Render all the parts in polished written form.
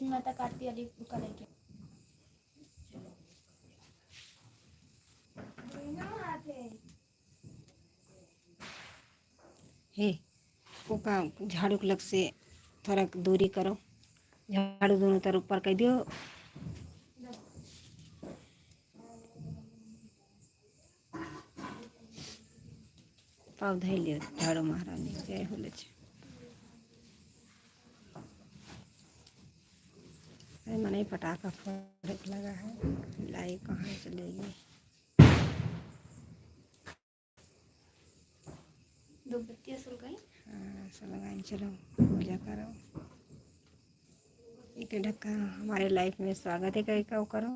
माता काटती वाली करेंगे। हे ओका झाड़ू के लग से थोड़ा दूरी करो, झाड़ू दोनों तरफ ऊपर कर दियो। पाव धै लियो झाड़ू महारानी जय होले छे। मने पटाखा फोड़े लगा है, लाई कहाँ चलेगी। दो बत्तियां सुल गई। हाँ लगाइन, चलो पूजा करो। एक ढक्का हमारे लाइफ में स्वागत है कहीं का करो।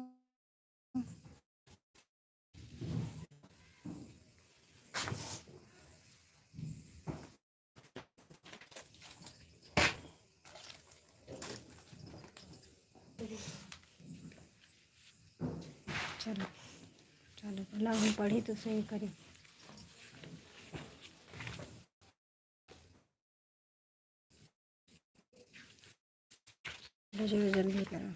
चलो चलो पहला हम पढ़ी तो सही करी। जल्दी करो।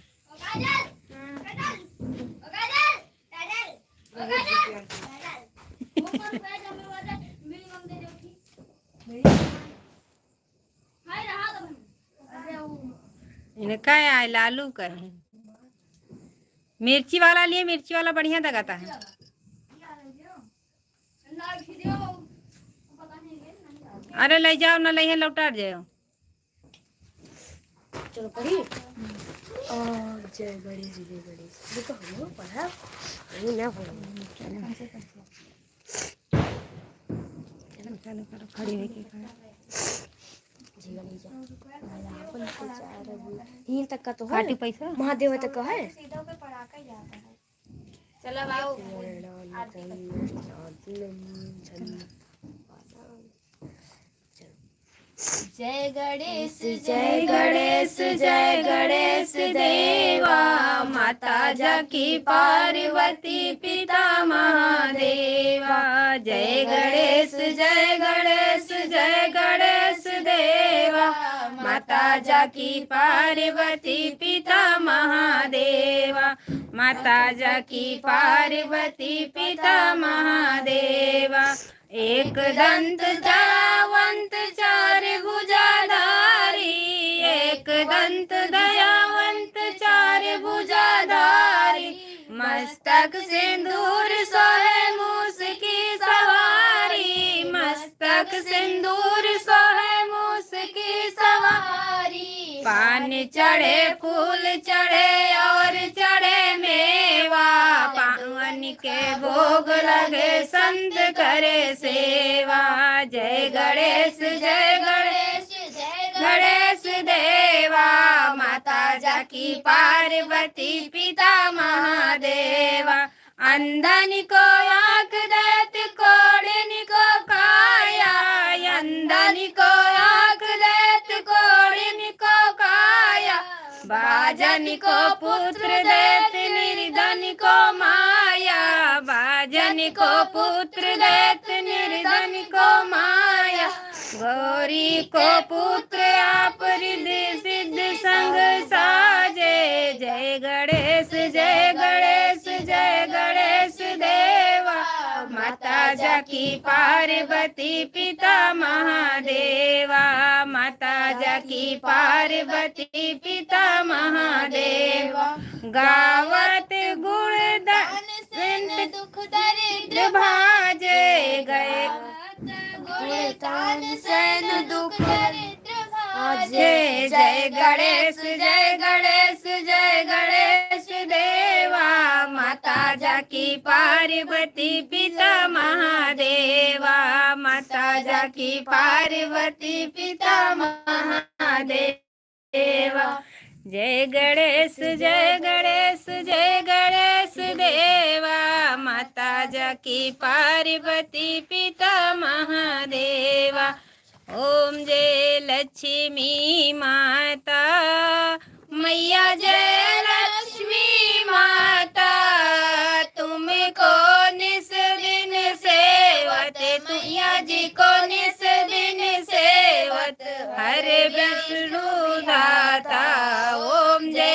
इन्हें क्या है लालू का है, मिर्ची वाला लिए, मिर्ची वाला बढ़िया दगाता है। अरे ले जाओ ना, ले लौटा जाओ। चलो पढ़ी। और जय गणेश जय गणेश देखो हम लोग पढ़ा नहीं ना हो। चलो चलो करो, खड़ी है कि जय गणेश यहीं तक का तो है। काटी पैसा महादेव तक का है। सीधा पे पढ़ाका ही जाता है। चलो आओ। जय गणेश जय गणेश जय गणेश देवा, माता जाकी पार्वती पिता महादेवा। जय गणेश जय गणेश जय गणेश देवा, माता जाकी पार्वती पिता महादेवा। माता जाकी पार्वती पिता महादेवा। एक दंत दयावंत चार भुजाधारी, एक दंत दयावंत चार भुजाधारी। मस्तक सिंदूर सोहे मूस की सवारी, मस्तक सिंदूर सोहे मूस की सवारी। पान चढ़े फूल चढ़े और चढ़े मेवा, पावन के भोग लगे संत करे सेवा। जय गणेश जय गणेश जय गणेश देवा, माता जाकी पार्वती पिता महादेवा। अंधन को आँख देत कोढ़िन को काया, अंधन को आँख देत कोढ़िन को काया। बाजन को पुत्र देत निर्धन को माया, बाजन को पुत्र देत निर्धन को माया। गौरी को पुत्र आप रिद्धि सिद्ध संग साजे। जय गणेश जय गणेश जय गणेश देवा, माता जाकी पार्वती पिता महादेवा। माता जाकी पार्वती पिता महादेवा। गावत गुणदान संत दुख दरिद्र भाजे गए, गुणदान सन दुख दरिद्र भाजे। जय गणेश जय गणेश जय गणेश देवा, माता जाकी पार्वती पिता महादेवा। माता जाकी पार्वती पिता महादेवा। जय गणेश जय गणेश जय गणेश देवा, माता जाकी पार्वती पिता महादेवा। ओम जय लक्ष्मी माता मैया, जय लक्ष्मी माता। तुमको निस दिन सेवत, मैया जी को निस दिन सेवत, हर विष्णु दाता। ओम जय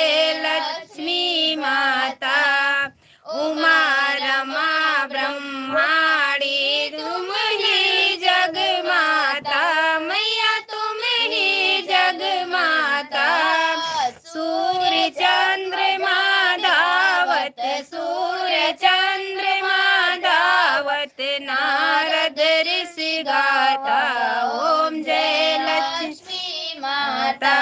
चंद्रमा धावत नारद ऋषि गाता ओम जय लक्ष्मी माता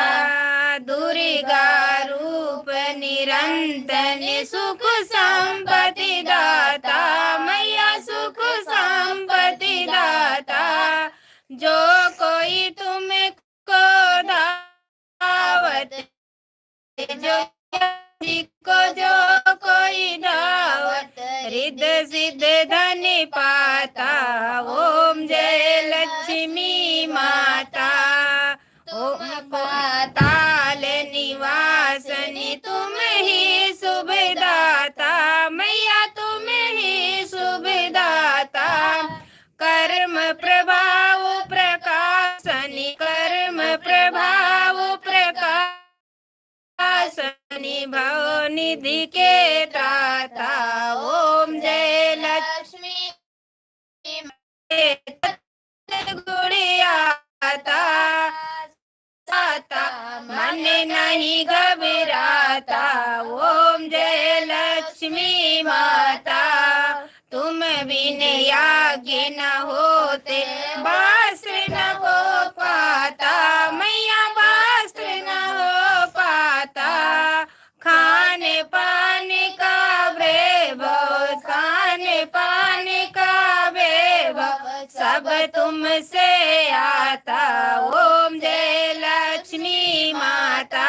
दुर्गा रूप निरंतन सुख संपत्ति दाता मैया सुख संपत्ति दाता जो कोई तुमको धावत जो जो कोई धावत रिद्ध सिद्ध धन पाता ओम जय लक्ष्मी माता ओम पाताल निवासनी तुम ही सुखदाता मैया तुम ही सुखदाता कर्म प्रभाव प्रकाशनी कर्म प्रभाव प्रकाशनी भव निधि के दाता ओम जय लक्ष्मी गुड़ियाता मन नहीं घबराता ओम जय लक्ष्मी माता तुम बिन याज्ञ न होते वस्त्र न हो पाता मैया वस्त्र न हो पाता खाने पाने का वैभव खाने पाने का वैभव सब तुमसे आता ओम जय लक्ष्मी माता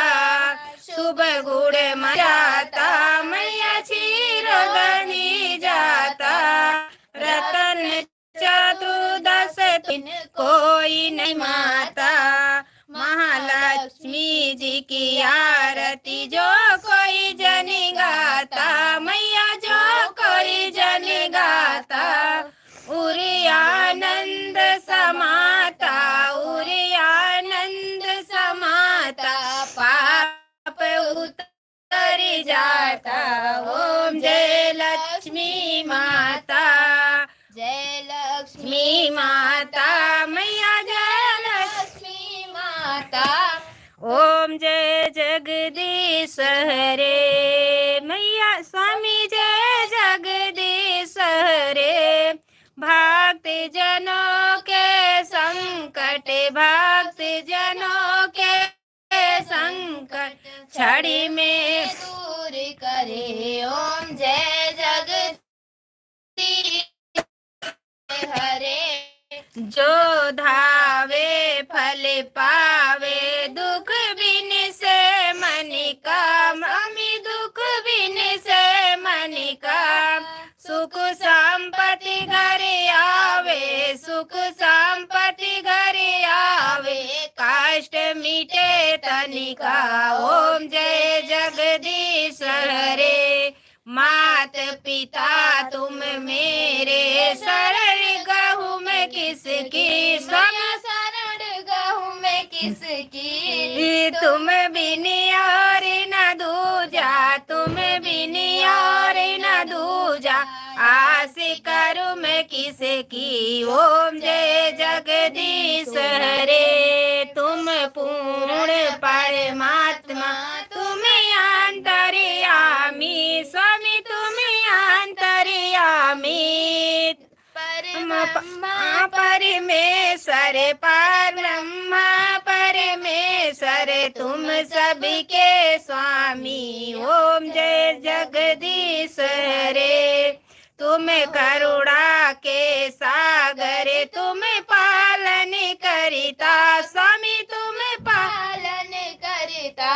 शुभ गुण मचाता मैया क्षीरगनी जाता रतन चतुर्दश दिन कोई नहीं माता महालक्ष्मी जी की आरती जो कोई जन गाता मैया जो कोई जन गाता उरी आनंद समाता उरी आनंद समाता पाप उतर जाता ओम जय लक्ष्मी माता जय लक्ष्मी माता मैया जय लक्ष्मी माता ओम जय जगदीश हरे मैया स्वामी जय जगदीश हरे भक्त जनों के संकट भक्त जनों के संकट छड़ी में दूर करे ओम जय जगदीश हरे जो धावे फल पावे दुख बिन से मन का मम्मी दुख बिन से मन का सुख संपत्ति घर आवे सुख संपत्ति घर आवे कष्ट मिटे तनिका ओम जय जगदीश हरे मात पिता तुम मेरे शरण गहूँ मैं किसकी शरण गहूँ मैं किसकी तुम बिन और न दूजा तुम बिन और न दूजा आस करूँ मैं किसकी ओम जय जगदीश हरे तुम पूर्ण परमात्मा तुम अंतर्यामी स्वामी तुम अंतर्यामी परब्रह्मा परमेश्वर परब्रह्मा परमेश्वर तुम सबके स्वामी ओम जय जगदीश हरे तुम करुणा के सागर तुम पालन करिता स्वामी तुम पालन करिता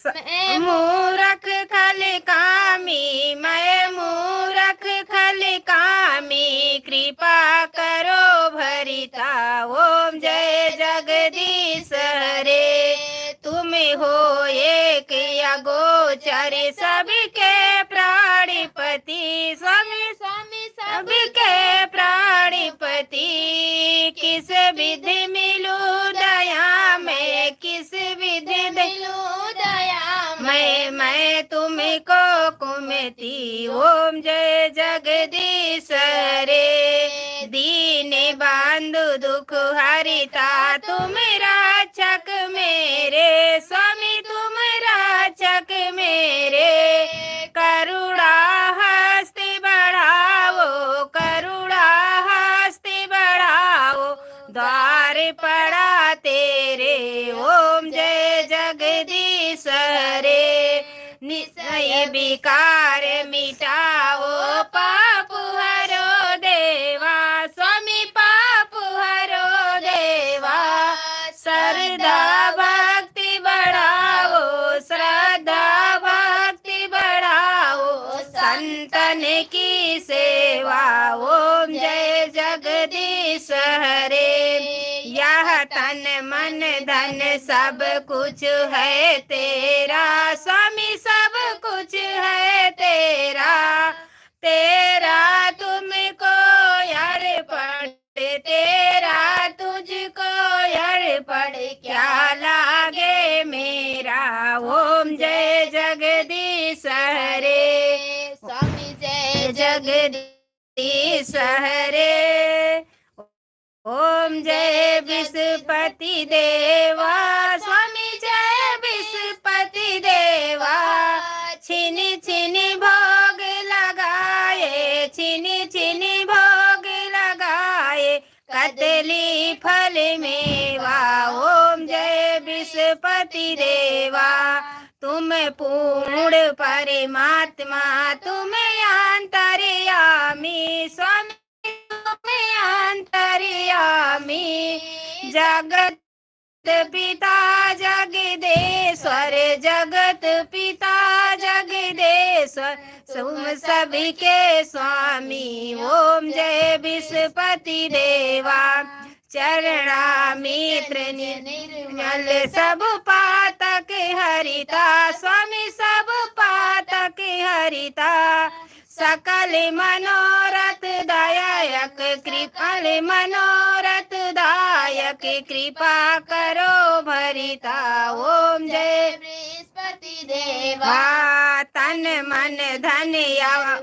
मैं मूरख खल कामी मैं मूरख खल कामी कृपा करो भरिता ओम जय जगदीश हरे तुम हो एक या गोचर सबके प्राणिपति स्वामी स्वामी सबके प्राणिपति किस विधि मिलू दया में किस विधि मिलू दया मैं तुमको कुमति ओम जय जगदीश हरे दीन बंधु दुख हरिता तुम रक्षक मेरे स्वामी तुम रक्षक मेरे करुणा हस्त निश्चय विकार मिटाओ पाप हरो देवा स्वामी पाप हरो देवा श्रद्धा भक्ति बढ़ाओ श्रद्धा भक्ति बढ़ाओ संतन की सेवा ओम जय जगदीश हरे यह तन मन धन सब कुछ है तेरा स्वामी सब कुछ है तेरा तेरा तुमको अर्पण तेरा तुझको अर्पण क्या लागे मेरा ओम जय जगदीश हरे स्वामी जय जगदीश हरे ओम जय विष्णुपति देवा स्वामी जय विष्णुपति देवा छिनी छिनी भोग लगाए छिनी छिनी भोग लगाए कदली फल मेवा ओम जय विष्णुपति देवा तुम पूर्ण परमात्मा तुम अंतर्यामी स्वामी अंतर्यामी जगत पिता जगदेश्वर जगत पिता जगदेश्वर तुम सभी के स्वामी ओम जय विष्णुपति देवा चरणा मित्र निर्मल सब पातक हरिता स्वामी सब पातक हरिता सकल मनोरथ दायक कृपल मनोरथ दायक कृपा करो भरिता ओम जय बृहस्पति देवा तन मन धन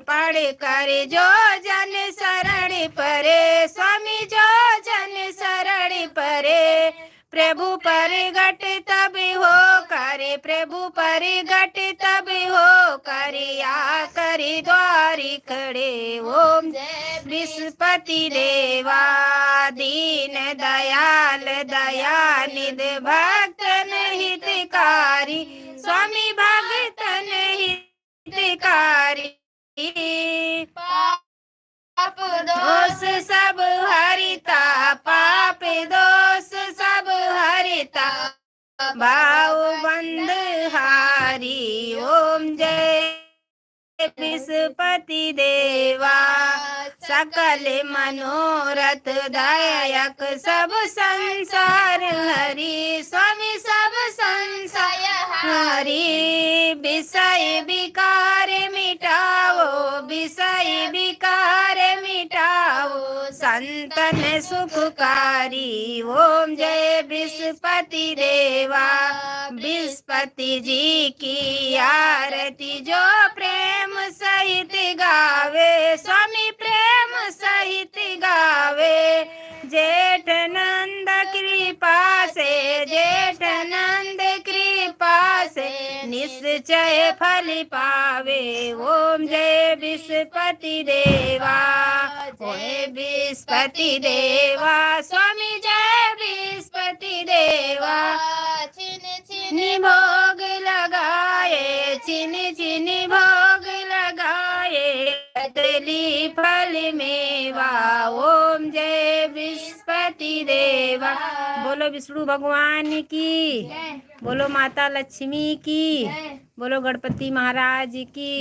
पढ़ कर जो जन शरण परे स्वामी जो जन शरण परे प्रभु परगट तब हो करे प्रभु परगट तब हो करे आ करे द्वारी खड़े ओम जय विष्णुपति देवा दीन दयाल दयानिध भक्तन हितकारी स्वामी भक्तन हितकारी पाप दोष सब हरिता पाप दोष सब हरिता भाव बंद हारी ओम जय विष्णुपति देवा सकल मनोरथ दायक सब संसार हरि स्वामी सब संसार हरि विषय विकार मिटाओ विषय विकार मिटाओ संतन सुखकारी ओम जय विष्णुपति देवा विष्णुपति जी की आरती जो प्रेम सहित गावे स्वामी प्रेम सहित गावे जेठ नंद कृपा से जेठ नंद कृपा से निश्चय फल पावे ओम जय विष्णुपति देवा ओए विष्णुपति देवा स्वामी जय विष्णुपति देवा छिन छिन भोग लगाए छिन छिन भोग लगाए कदली फल मेवा ओम जय विष्णुपति देवा बोलो विष्णु भगवान की बोलो माता लक्ष्मी की बोलो गणपति महाराज की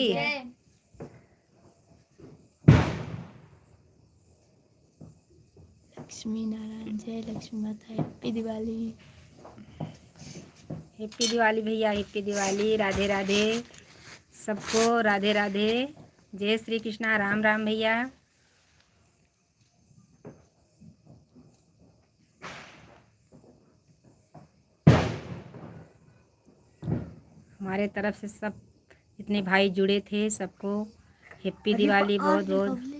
लक्ष्मी नारायण जय लक्ष्मी माता हैप्पी दिवाली हैप्पी दिवाली भैया हैप्पी दिवाली राधे राधे सबको राधे राधे जय श्री कृष्णा राम राम भैया हमारे तरफ से सब इतने भाई जुड़े थे सबको हैप्पी दिवाली बहुत बहुत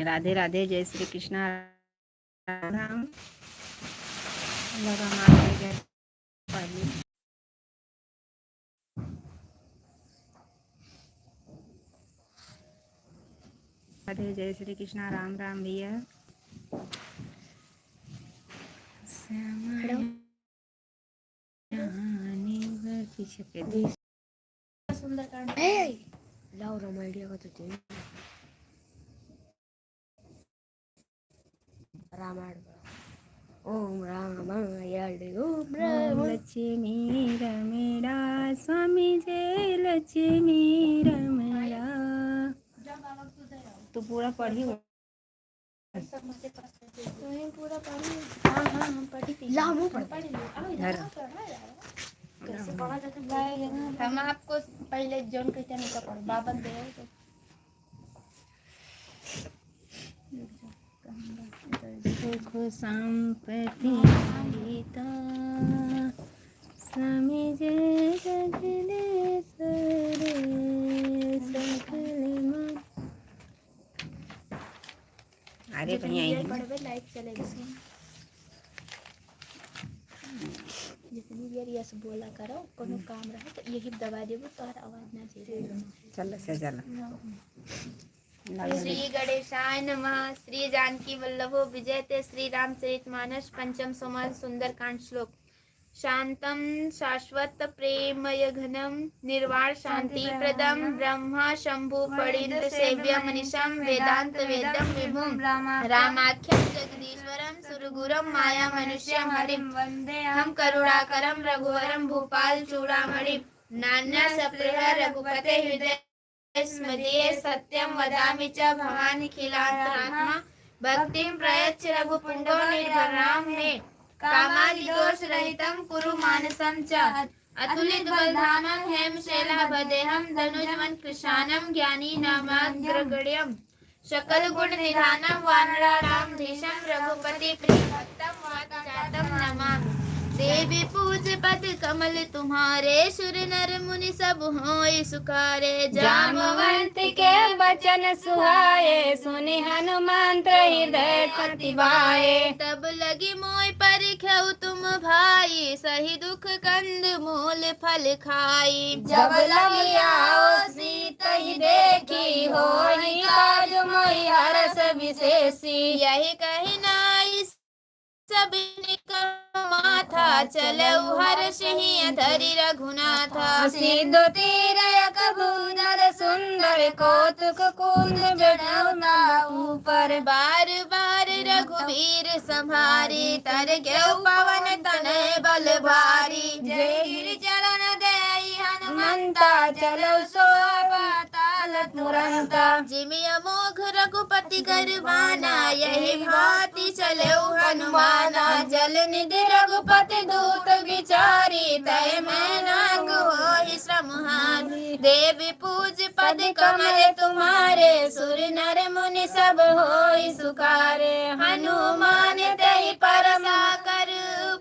राधे राधे जय श्री कृष्णा राम राम राधे जय श्री कृष्णा राम राम भैया कहानी भर पीछे के दी सुंदरकांड लाओ रामायण का तो चाहिए रामायण ओम रामायण ओम राम लक्ष्मी रमेड़ा स्वामी जय लक्ष्मी रमेड़ा। तू पूरा पढ़ी हो? पूरा पढ़ी। हाँ हाँ हम पढ़ी थी। ला मुंह पर पढ़ी धर। कैसे पढ़ा जाता है हम आपको पहले जोन कहते नहीं का पढ़ो बाबन दे तो सुख संपत्ति हरिता स्वामी जय जगदीश्वर सकल मन। अरे भैया यही पढ़वे लाइक चलेगी जितनी देर यस बोला करो कोनो काम रहे तो यही दबा देबो तोहर आवाज ना जाए। चल से चल श्री गणेशाय नमः। श्री जानकी वल्लभो विजयते। श्री रामचरितमानस पंचम सोमवार सुंदरकांड श्लोक। शांतम शाश्वत प्रेमय घनम निर्वाण शांति प्रदम ब्रह्मा शंभु फणीन्द्र सेव्य मनीषम वेदांत वेदम विभुम रामाख्यम जगदीश्वरम सुरगुरम माया मनुष्यम हरिम वंदे हम करुणाकरम रघुवरम भूपाल चूड़ामणिम नान्या सप्रेह रघुपते हृदय स्मृतिये सत्यम वदामि च भवानि खिलांतरात्मा भक्तिं प्रयच्छ रघुपुंगो निर्भराम मे कामादि दोष रहितं कुरु मानसं च अतुलित बलधामं हेमशैलाभदेहं धनुजवन कृशानं ज्ञानी नामाग्रगण्यं सकल गुण निधानं वानराणां धीशं रघुपति प्रियभक्तं वातजातं नमामि। देवी पूज पद कमल तुम्हारे सुर नर मुनि सब होय सुखारे जामवंत के वचन सुहाए सुनि हनुमंत हृदय प्रतिभाए। तब लगी मोय परिख्यउ तुम भाई सही दुख कंद मूल फल खाई। जब लगी आओ सीता ही देखी होई काज मोहि हरस विशेषी। यही कही नाई सब माथा चलऊ हर्ष ही धरि रघुनाथा। सिद्धो तीर कबूतर सुंदर कौतुक कुंद बेढ़ौता ऊपर। बार बार रघुवीर संभारी तर गयो पवन तनय बल भारी। जय गिर चरण देई हनुमंता चलो सो पाताल तुरंता। जिमि अमोघ रघुपति गरबाना यही भांति चलऊ हनुमाना। जल निधि रघुपति दूत विचारी तय मैं नाग होहि श्रमहारी। देवी पूज पद कमल तुम्हारे सुर नर मुनि सब होई सुखारे। हनुमान तहि परसा कर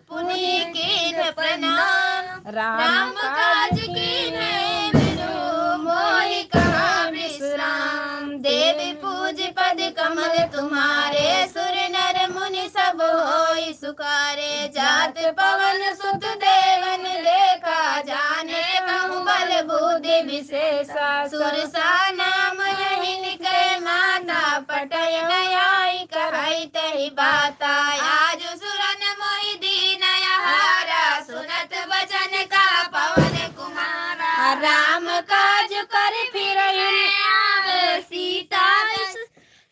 पुनि कीन प्रणाम। राम काज कीन्हे बिनु मोहि कहा विश्राम। देवी पूज पद कमल तुम्हारे सुर नर मुनि सब होई सुखारे। जात पवन सुत देवन देखा जाने कहूँ बल बुद्धि विशेषा। सुरसा नाम यही निकय माता पटय नयाई कहई तहि बाता। आज सुरन मोहि दीन यहारा सुनत वचन का पवन कुमारा। राम काज कर फिर सीता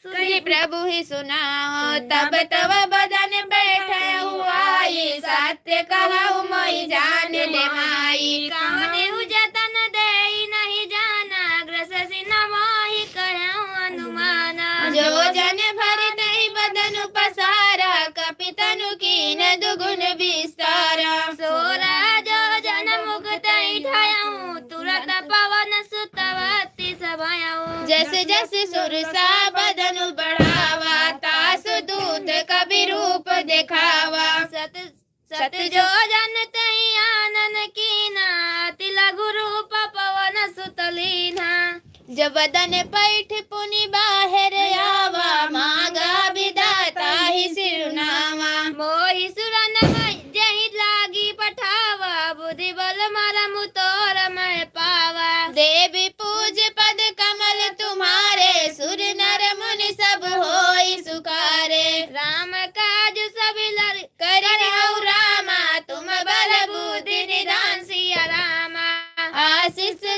सुनि प्रभु ही सुनाओ। तब तब बदन बैठे हुआई सत्य कहूँ मोहि जान ले माई। कहने जतन देई नहीं जाना ग्रससि न मोहि कहूँ अनुमाना। जो जन भर दई बदन पसारा कपितनु कीन दुगुन विस्तारा। सोरा जो जन मुक्त ठायऊ तुरत पवन सुतवती सभायऊ। जैसे जैसे सुरसा बदन बढ़ावा तास दूत कवि रूप दिखावा। सत जो जन तहि आनन कीना अति लघु रूप पवन सुत लीना। जब बदन पैठ पुनि बाहर आवा मागा विधाता ही सिरुनावा। मोहि सुरन जहि लागी पठावा बुद्धि बल मरमु तोर मैं पावा। देवी पूज पद कमल तुम्हारे सुर नर मुनि सब होई सुखारे। राम काज सब कर रामा तुम बल बुद्धि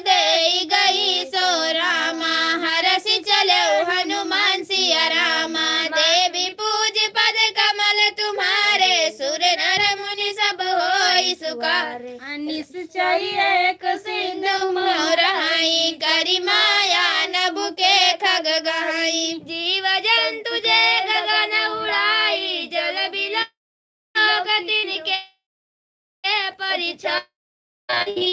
दे गई सो रामा, हरसि चलो हनुमान सिया रामा। देवी पूज पद कमल तुम्हारे, सुर नर मुनि सब होई सुखारे। निश्चय एक सिंधु मोरहाई, करी माया नभु के खग गहाई। जीव जंतु जे गगन उड़ाई, जल बिलो गतिन के परिछाई।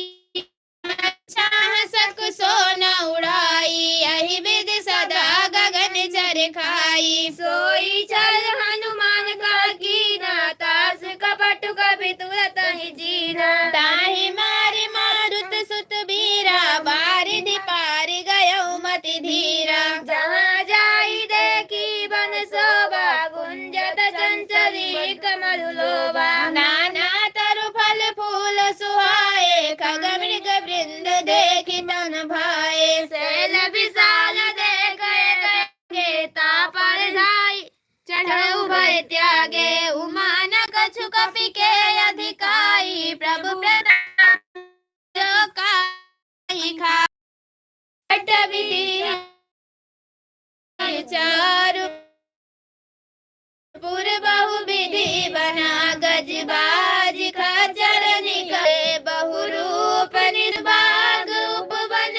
छाहसक सोन उड़ाई, यही विध सदा गगन चर खाई। सोई चल हनुमान का कीना, तास कपट कपि तुरत ही जीना। ताहि मारि मारुत सुत बीरा, बारिधि पारि गयो मति धीरा। जहाँ जाई देखी बन शोभा, गुंजत चंचली कमल लोभा। नाना तरु फल फूल सुहाए, खग मृग वृंद देखि तन भाए। शैल विशाल देखे तापर धाई, चढ़ऊ भय त्यागे उमा न कछु कपि के अधिकाई। प्रभु प्रताप जो काहि खाट विधि चारु पुर बहु विधि बना। गजबाज खच्चर निकले बहु रूप निर्बाग, उपवन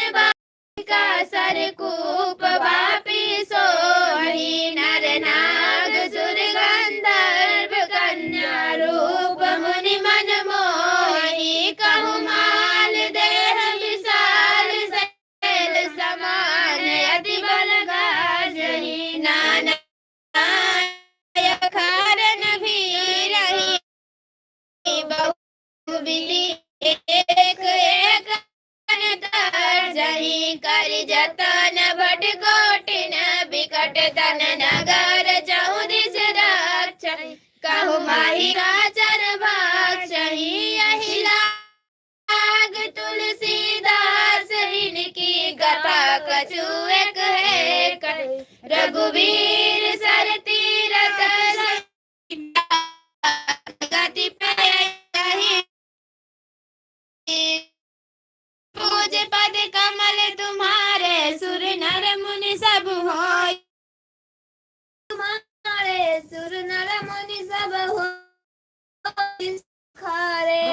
का सरकूप वापी सोही। नर नाग सुर गंधर्व कन्या रूप, मुनि मन मोही। कहु माल देह विशाल, शैल समान अति बल गाजहि। नाना कारण भी रही, बहु विधि एक एक तर्जहि। कर जतन भट कोटिन बिकट तन, नगर चहुदिस रक्षहि। कहु माहि राचर भक्षहि, यही लाग तुलसीदास हिनकी कथा। कछु एक है कही, रघुवीर सर तीरथ गति पे। पूज पद कमल तुम्हारे, सुर नर मुनि सब होई। तुम्हारे सुर नर मुनि सब होई सुखारे।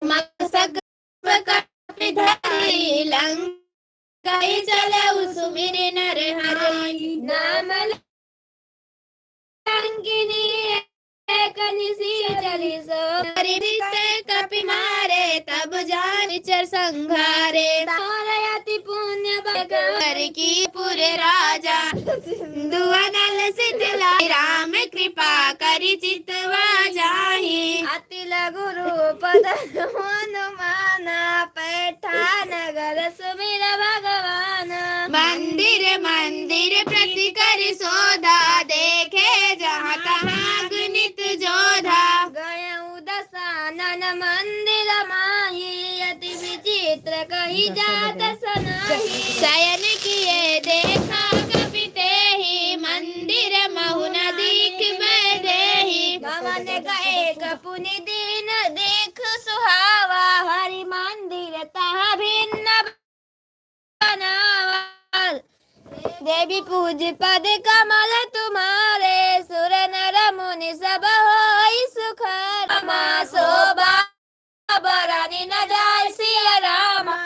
मस्तक कपि धरि, लंकाई चलऊ सुमिर नर हरि। नाम लंकिनी एक निसी चली सो, कपि मारे तब जान चर संघारे। अति पुण्य कर की पुर राजा, दुआनल शीतलाई राम कृपा करि चितवा जाहि। अति लघु रूप हनुमाना, पैठा नगर सुमिर भगवान। मंदिर मंदिर प्रति करि शोधा, देखे जहाँ तहाँ गुनित जोधा। गयऊ दशानन मंदिर माही, अति विचित्र कही जात सनाही। शयन किए देखा कपि तेहि, मंदिर महु न दीख मैं देहि। भवन गए कपुनि दीन देख सुहावा, हरि मंदिर तहाँ भिन्न बनावा। देवी पूज पद कमल तुम्हारे, सुर नर मुनि सब होई सुखारे। मा शोभा बरानी न जाय सिया रामा,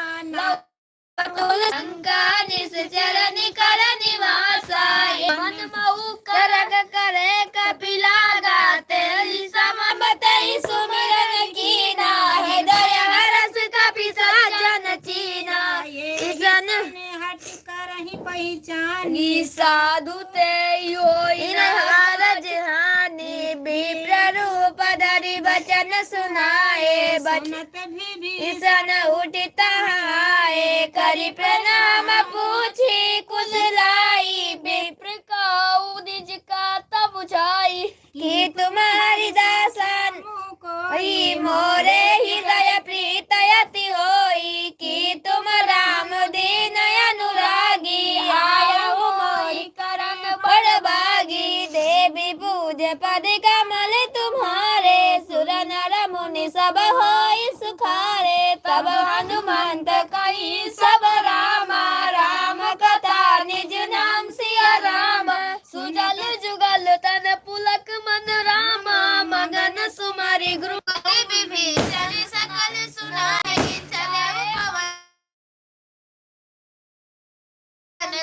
लंका निश्चर निकर निवासा। मन मऊ करग करे कपिला गाते, सम बतई सुमिरन कीना। हृदय हरस कपि सज्जन चीना, ईसन हट करहि पहचानी। साधु ते होई हरज हानि, विप्र रूप धरि वचन सुनाए। ईसन उठित आए, करि प्रणाम पूछी कुशलाई। विप्र कहु निज का बुझाई, कि तुम्हारी दासन मोरे हृदय प्रीत अति होई। कि तुम राम दीन अनुरागी, आयहु मोहि करन बड़ भागी। देवी पूज पद कमल तुम्हारे, सुर नर मुनि सब होई सुखारे। तब हनुमंत कहि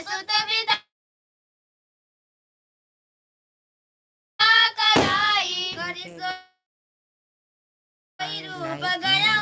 सुत विदा कराई करि सोई रूप गया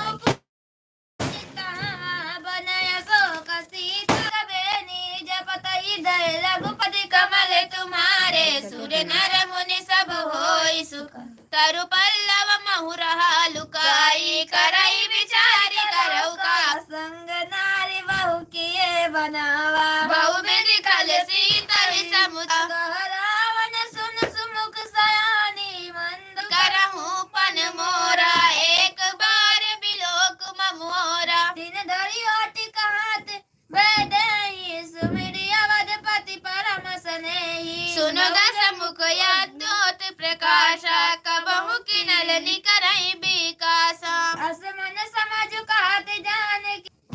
बनय शोक सीता बेनी जपत हृदय रघुपति कमल तुम्हारे सुर नर मुनि सब होई सुख तरु पल्लव महु रहा लुकाई करई विचारी करऊ का संग नारी बहु किए बनावा बहु विधि कल सीता समुद्र रावण सुन सुमुख सयानी मंद करहु पन मोरा एक बार बिलोक मोरा दिन धरि ओटि कहत बैदई सुमिरि अवधपति परम स्नेही सुनो दस मुख यद्योत प्रकाशा कबहु किनल निकरई विकासा असमन समझ कहत जान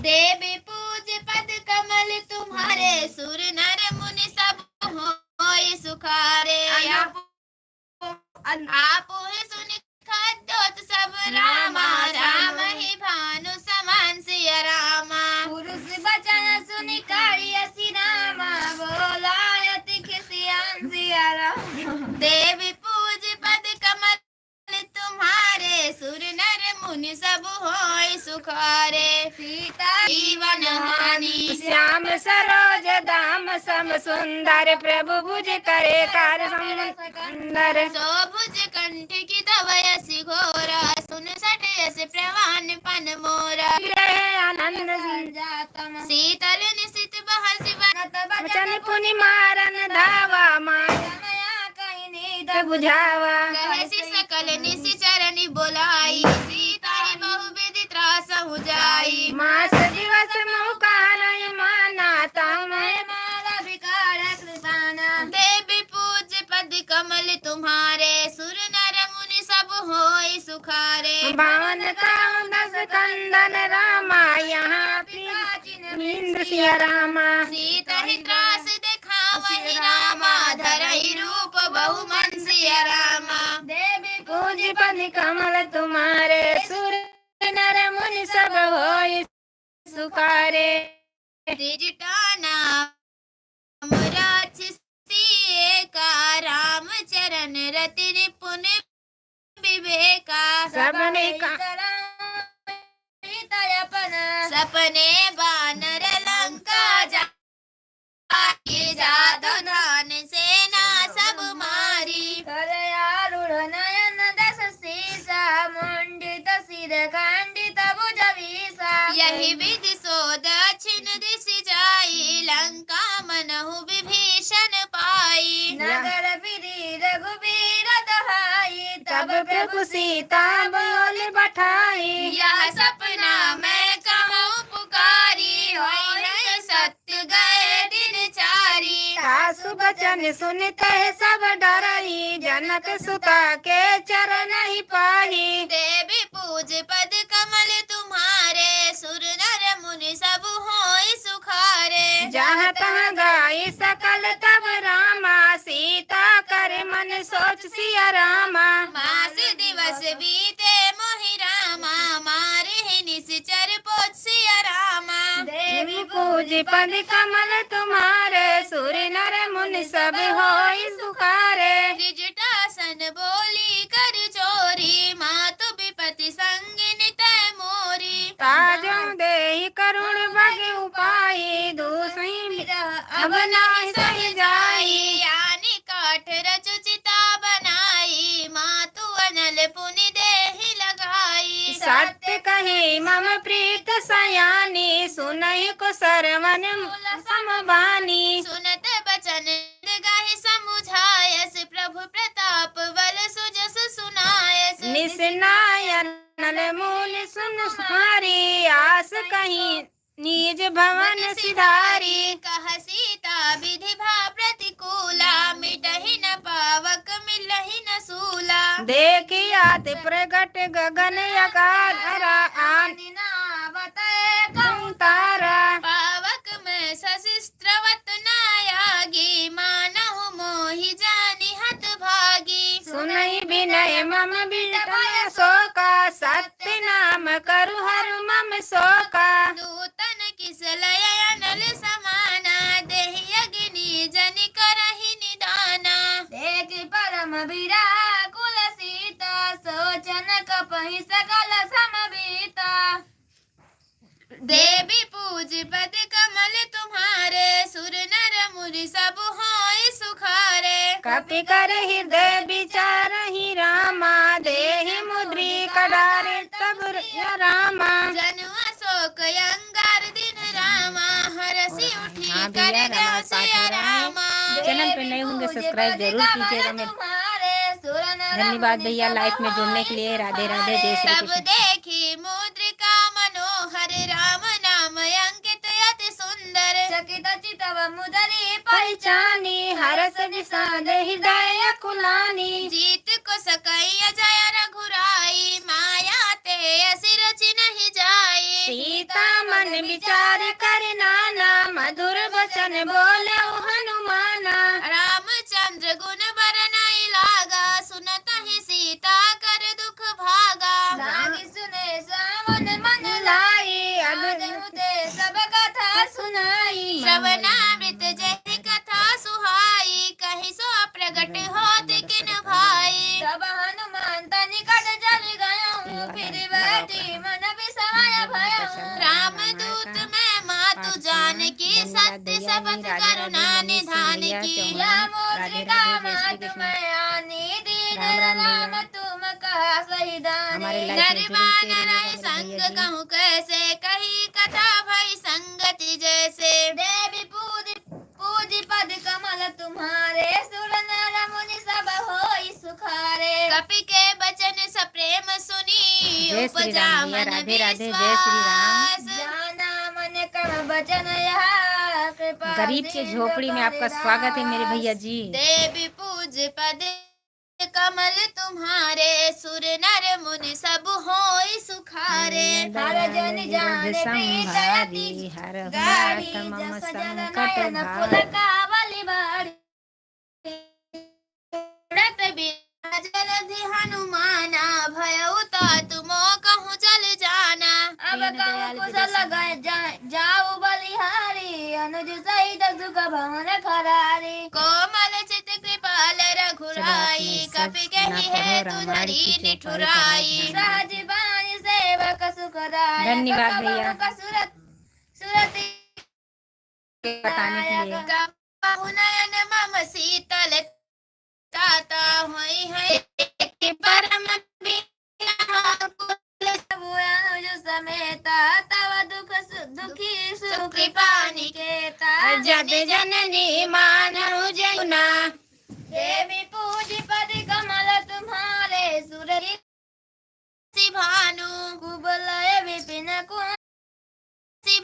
देवी पूज पद कमल तुम्हारे सुर नर मुनि सब होई सुखारे आप सुनि खद्योत सब रामा राम ही भानु समान सिया रामा पुरुष बचन सुनि कारिय सी रामा बोलायति खिसियान सिया रामा देवी पूज पद कमल तुम्हारे सुर नर मुनि सब होई सुखारे सीता जीवन हानि श्याम सरोज दाम सम सुंदर प्रभु भुज करे कार सुंदर सो भुज कंठ की दवयसि घोरा सुन सटयस प्रवान पन मोरा रहे आनंद शीतल निशित बहसि वचन पुनि मारन धावा माया बुझावा कहसि सकल निशि चरनि बोलाई सीता ही बहु विधि त्रास हो जाई मास दिवस मुकानय माना तमय माला विकार कृपाना देवी पूज पद कमल तुम्हारे सुर नर मुनि सब होई सुखारे बावन काम दस कंदन रामा यहाँ मींद सिया रामा सीता ही त्रास देखावहि रामा धरहि रूप बहु मन सिया रामा देवी पूज पद कमल तुम्हारे सुर नर मुनि सब होई सुखारे त्रिजटाना मुराचिसिए का राम चरण रति निपुण विवेका सबने का सपने बानर लंका जादू धान सेना सब मारी करयारूढ़ नयन दस सीसा मुंडित सिर खंडित भुज वीसा यही विधि सो दक्षिण दिश जाई लंका मनहु विभीषण पाई नगर फिरी रघुबीर दहाई तब प्रभु सीता बोल बठाई यह सपना मैं कहूँ पुकारी होई नहीं सत्य गए दिन चारी सासु बचन सुनते सब डरही जनक सुता के चरण ही पाही देवी पूज पद कमल तुम्हारे सुर नर मुनि सब होई सुखारे जहाँ तहाँ गाई सकल तब रामा सीता करे मन सोच सिया रामा मास दिवस बीते मोहि रामा मारे ही निश्चर पोच सिया रामा देवी पूज पद कमल तुम्हारे सुर नर मुनि सब होई सुखारे त्रिजटासन बोली कर चोरी मातु विपति संगिनी तय मोरी ताजों देहि करुण भग उपाई दूसरी अब नाहि सही जाई यानी काठ रचु चिता बनाई मातु अनल पुनि देहि लगाई सत्य कही मम प्रीत सयानी सुनहि को सरवन समबानी सुनत बचन गाहि समुझायस प्रभु प्रताप बल सुजस सुनायस निसनायन नल मूल सुन हारी आस कहीं निज भवन सिधारी कह सीता विधि भा प्रतिकूला मिटहि न पावक मिलहि न सूला देखी आत प्रगट गगन अगाधरा आन तारा पावक में सशिस्त्रवत नायागी मानहु मोहि जानि हत भागी सुनहि विनय मम विटय शोका सत्य नाम करु हर मम शोका दूतन किस लय अनल समाना देहि विराकुल सीता सोचन कपहि सकल समबीता देवी पूज पद कमल तुम्हारे सुर नर मुनि सब होय सुखारे कपि कर हृदय विचार ही रामा देहि मुद्रिका डारे तब रामा जनु अशोक अंगार दिन रामा हरसी उठी हाँ कर भैया, दो रामायण पाठ हो रहा है। रामा चैनल पे नए होंगे सब्सक्राइब जरूर कीजिएगा। मैं धन्यवाद भैया लाइफ में जुड़ने के लिए। राधे राधे, जय श्री सब कृष्ण। देखी मुद्रिका मनोहर राम नाम अंकित अति सुंदर चकित चितव मुदरी पहचानी हरस विषाद हृदय कुलानी जीत को सकैया जय रघुराई माया ते असि रचि नहीं जाई सीता मन विचार कर नाना मधुर वचन बोले हनुमाना रामचंद्र गुण बरनाई लागा सुनत ही सीता कर दुख भागा लागी सुने सावन मन लाई अदहुते सब कथा सुनाई श्रवणामृत जय कथा सुहाई कहि सो प्रगट होत किन भाई तब हनुमान तनिकट चल गयो फिर बैठी मन विसमय भयो रामदूत मैं मातु जानकी सत्य सबत करुणा निधान की मुद्रिका मातु मैं आनी दीन राम तुम कहा सही दान नरवान राय संग कहूँ कैसे कही कथा भई संगति जैसे देवी पूज पद कमल तुम्हारे सुर नर मुनि सब होई सुखारे कपि के बचन सप्रेम सुनी जय श्री उपजा राम भैया, मन राधे राधे, जय श्री राम। विश्वास जाना मन कर्म वचन यह कृपा गरीब के झोपड़ी में आपका स्वागत है मेरे भैया जी। देवी पूज पद कमल तुम्हारे सुर नर मुनि सब होय सुखारे हर जन जान संभारी हर गाड़ी मम जस जन संकट नयन भार फुल कावली बाड़ी उड़त जलधि हनुमाना भयउ तुमो कहूँ चल जाना अब कहूँ कुशल जाऊ बलिहारी अनुज सहित सुख भवन खरारी कोमल चित कृपाल रघुराई कपि कहि है तुधरी निठुराई सहज बानी सेवक सुखदायक धन्यवाद भैया। सूरत सुरति बताने के लिए। कहु नयन मम शीतल ताता होई है कि परम बिना जो समेता तव दुखी सुखी पानी केता जद जननी मानहु जमुना देवी पूज पद कमल तुम्हारे सुर भानु कुबलय विपिन कुन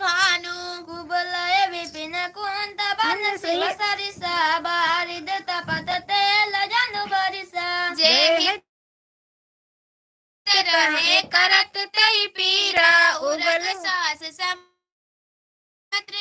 भानु कुबलय विपिन कुंत बन शिव सरिसा बारिद तपत तेल जनु बरिसा जे रहे करत तई पीरा उगल सास समुद्र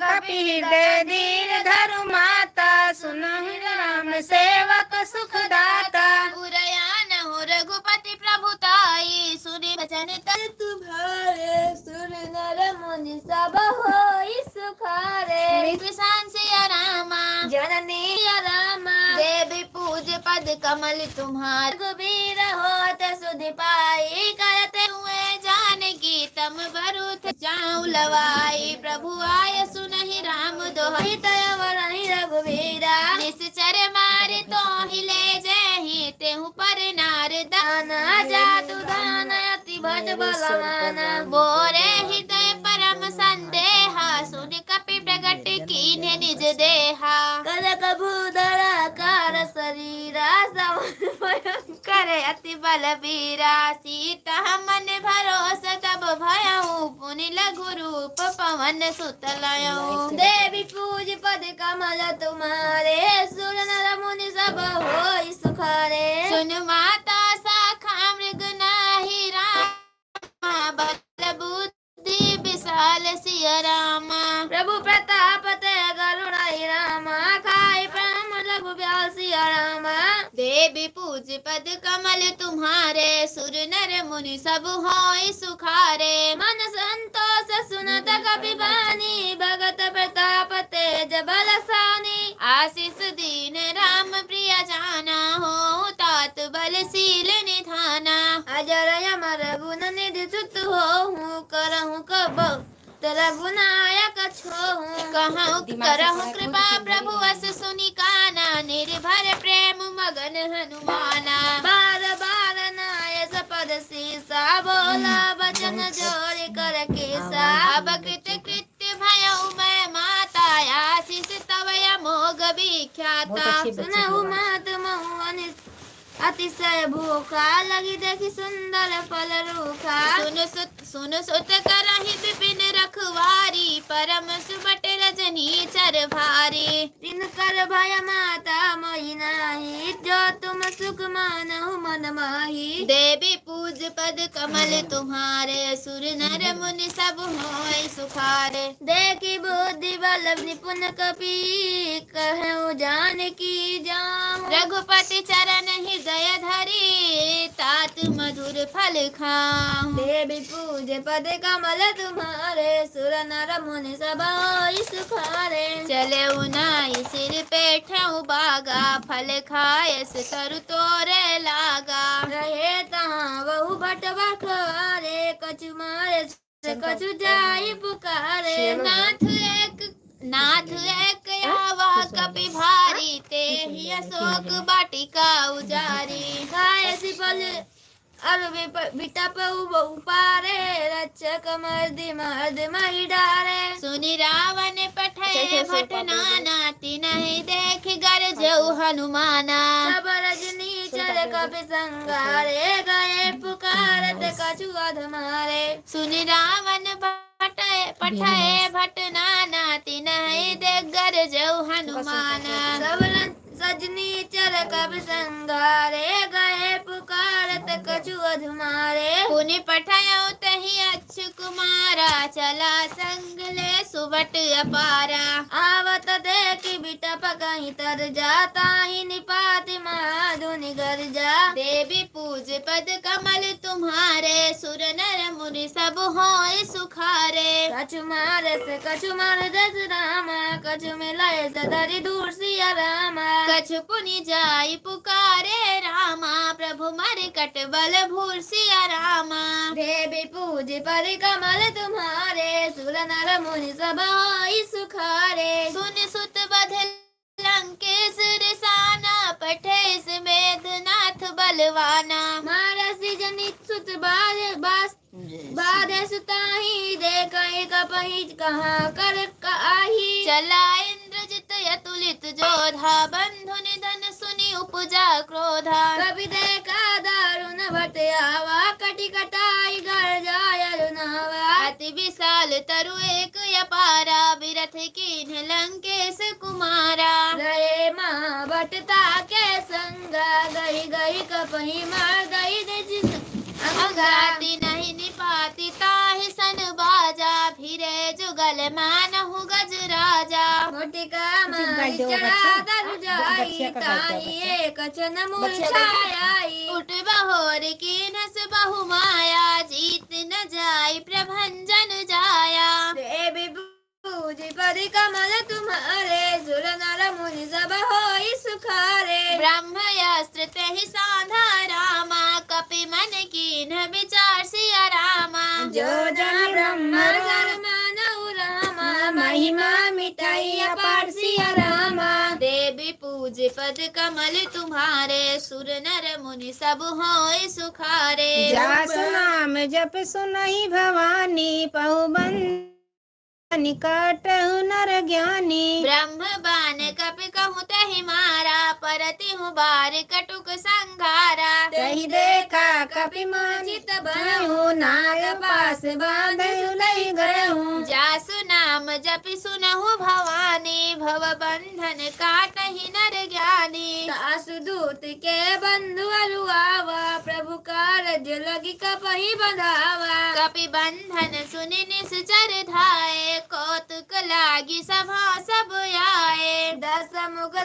कपि हृदय दीन धरु माता सुनहि राम सेवक सुख दाता उरयान हो रघुपति प्रभुताई सुनि वचन तल तुम्हारे सुर नर मुनि सब होई सुखारे किसान सिया रामा जननी सिया रामा देवी पूज पद कमल तुम्हार गुबीर होत सुधि पाई करते हुए जानकी तम बरुत जाऊ लवाई प्रभु आय सुनहि राम दोहि तय वरहि रघुवीरा निश्चर मारे तो हिले जहि तेहु पर नार दाना जातु दान अति भज बलवान बोरे हृदय परम संदेहा सुन कपि प्रगट कीन्हे निज देहा कनक भूधरा कार शरीरा भयंकर अति बलबीरा सीता मन भरोस तब भयउ पुनि लघु रूप पवन सुत लयउ देवी पूज पद कमल तुम्हारे सुर नर मुनि सब होई सुखारे सुन माता शाखा मृग नाही रामा बल बुद्धि विशाल सिय रामा प्रभु प्रताप ते गरुड़ाई रामा खाई प्रेम लघु व्याल सिय रामा देवी पूज पद कमल तुम्हारे सुर नर मुनि सब होय सुखारे मन संतोष सुनत कपि बानी भगत प्रताप तेज बलसानी आशीष तिस दीन राम प्रिय जाना हो तात बलशील निधाना अजर अमर गुण निधि सुत हो हूँ करहूँ कब तेरा गुनायक छोहूँ कहूँ करहूँ कृपा प्रभु अस सुनि काना निर्भर प्रेम मगन हनुमाना बार बार नाय सपद सीसा बोला वचन जोड़ कर केसा अब कृत कृत्य भयउ मैं माता आशीष तव मोग विख्याता सुनहु मात महु अतिशय भूखा लगी देखी सुंदर फल रूखा सुन सुत करहि विपिन रखवारी परम सुबट रजनी चर भारी दिन कर भय माता मोहि नाही जो तुम सुख मानहु मन माही देवी पूज पद कमल तुम्हारे असुर नर मुनि सब होय सुखारे देखी बुद्धि बल निपुण कपि कहु जानकी जाऊं रघुपति चरण हृदय धरी तात मधुर फल खाऊं देवी पूज पद कमल तुम्हारे सुर नर मुनि सब होय सुखारे चले उनाई सिर पेठऊ बागा फल खायस तरु तोरे लागा रहे तहाँ बहु भट बखवारे कछु मारे कछु जाई पुकारे नाथ एक आवा कपि भारी ते ही अशोक बाटिका उजारी कायसी फल अरु बिटप उपारे रक्षक मर्द मही डारे सुनि रावण पठय भट नाना तिनहि देख गरजउ हनुमाना सब रजनी चर कपि संगारे गए पुकारत कछु अधमारे सुनि रावण पठय भट नाना तिनहि देख गरजउ हनुमाना सब सजनी चर कब संगारे गए पुकारत कछु अधमारे पुनि पठायो तहि अच्छु कुमारा चला संग ले सुबट अपारा आवत देखि बिटप कहीं तर जाता ही निपाति महाधुनि गर जा देवी पूज पद कमल तुम्हारे सुर नर मुनि सब होय सुखारे कछु मार दस रामा कछु मिलाए सदरि दूर सिया रामा कछु पुनि जाई पुकारे रामा प्रभु मरकट बल भूर सिया रामा देवी पूज पर कमल तुम्हारे सुर नर मुनि सब होय सुखारे सुन सुत बध लंकेश रिसाना पठेस मेघनाथ बलवाना मारसी जनित सुत बाध सुताही देखहि कपहि कहाँ कर काही चला इंद्रजित अतुलित जोधा बंधु निधन सुनि उपजा क्रोधा कभी देखा दारुण भट आवा कटि कटाई घर जाय रुनावा अति विशाल तरु एक अपारा बिरथ कीन्ह लंकेश कुमारा रहे माँ भटता के संगा गई गई कपहि मार गई अंगाती नहीं निपाती ताहि सन बाजा फिरे जुगल मानहु गज राजा मोटिका माई चढ़ा दरु जाई ताहि एक चन मूर्छाई उठ बहोर की नस बहु माया जीत न जाई प्रभंजन जाया देवी पूज पद कमल तुम्हारे सुर नर मुनि सब होय सुखारे ब्रह्मयास्त्र तेहि साधा रामा कपि मन कीन्ह विचार सिया रामा जो जन ब्रह्म मानहु रामा महिमा मिटाई अपार सिया रामा देवी पूज पद कमल तुम्हारे सुर नर मुनि सब होय सुखारे जासु नाम जप सुनहि भवानी पहुबन निकटहु नर ज्ञानी ब्रह्म बान कपि कहूँ तहि मारा परति हूँ बार कटुक संघारा तहि देखा कपि मानित भयहु नाग पास बांधहु लहि गयहु जासु नाम जपि सुनहु भवानी भव बंधन काटहि नर ज्ञानी दासु दूत के बंधु अलुआवा प्रभु कारज लगी कपहि बंधावा कपि बंधन सुनि निश्चर धाये कौतुक लागी सभा सब आए दस मुख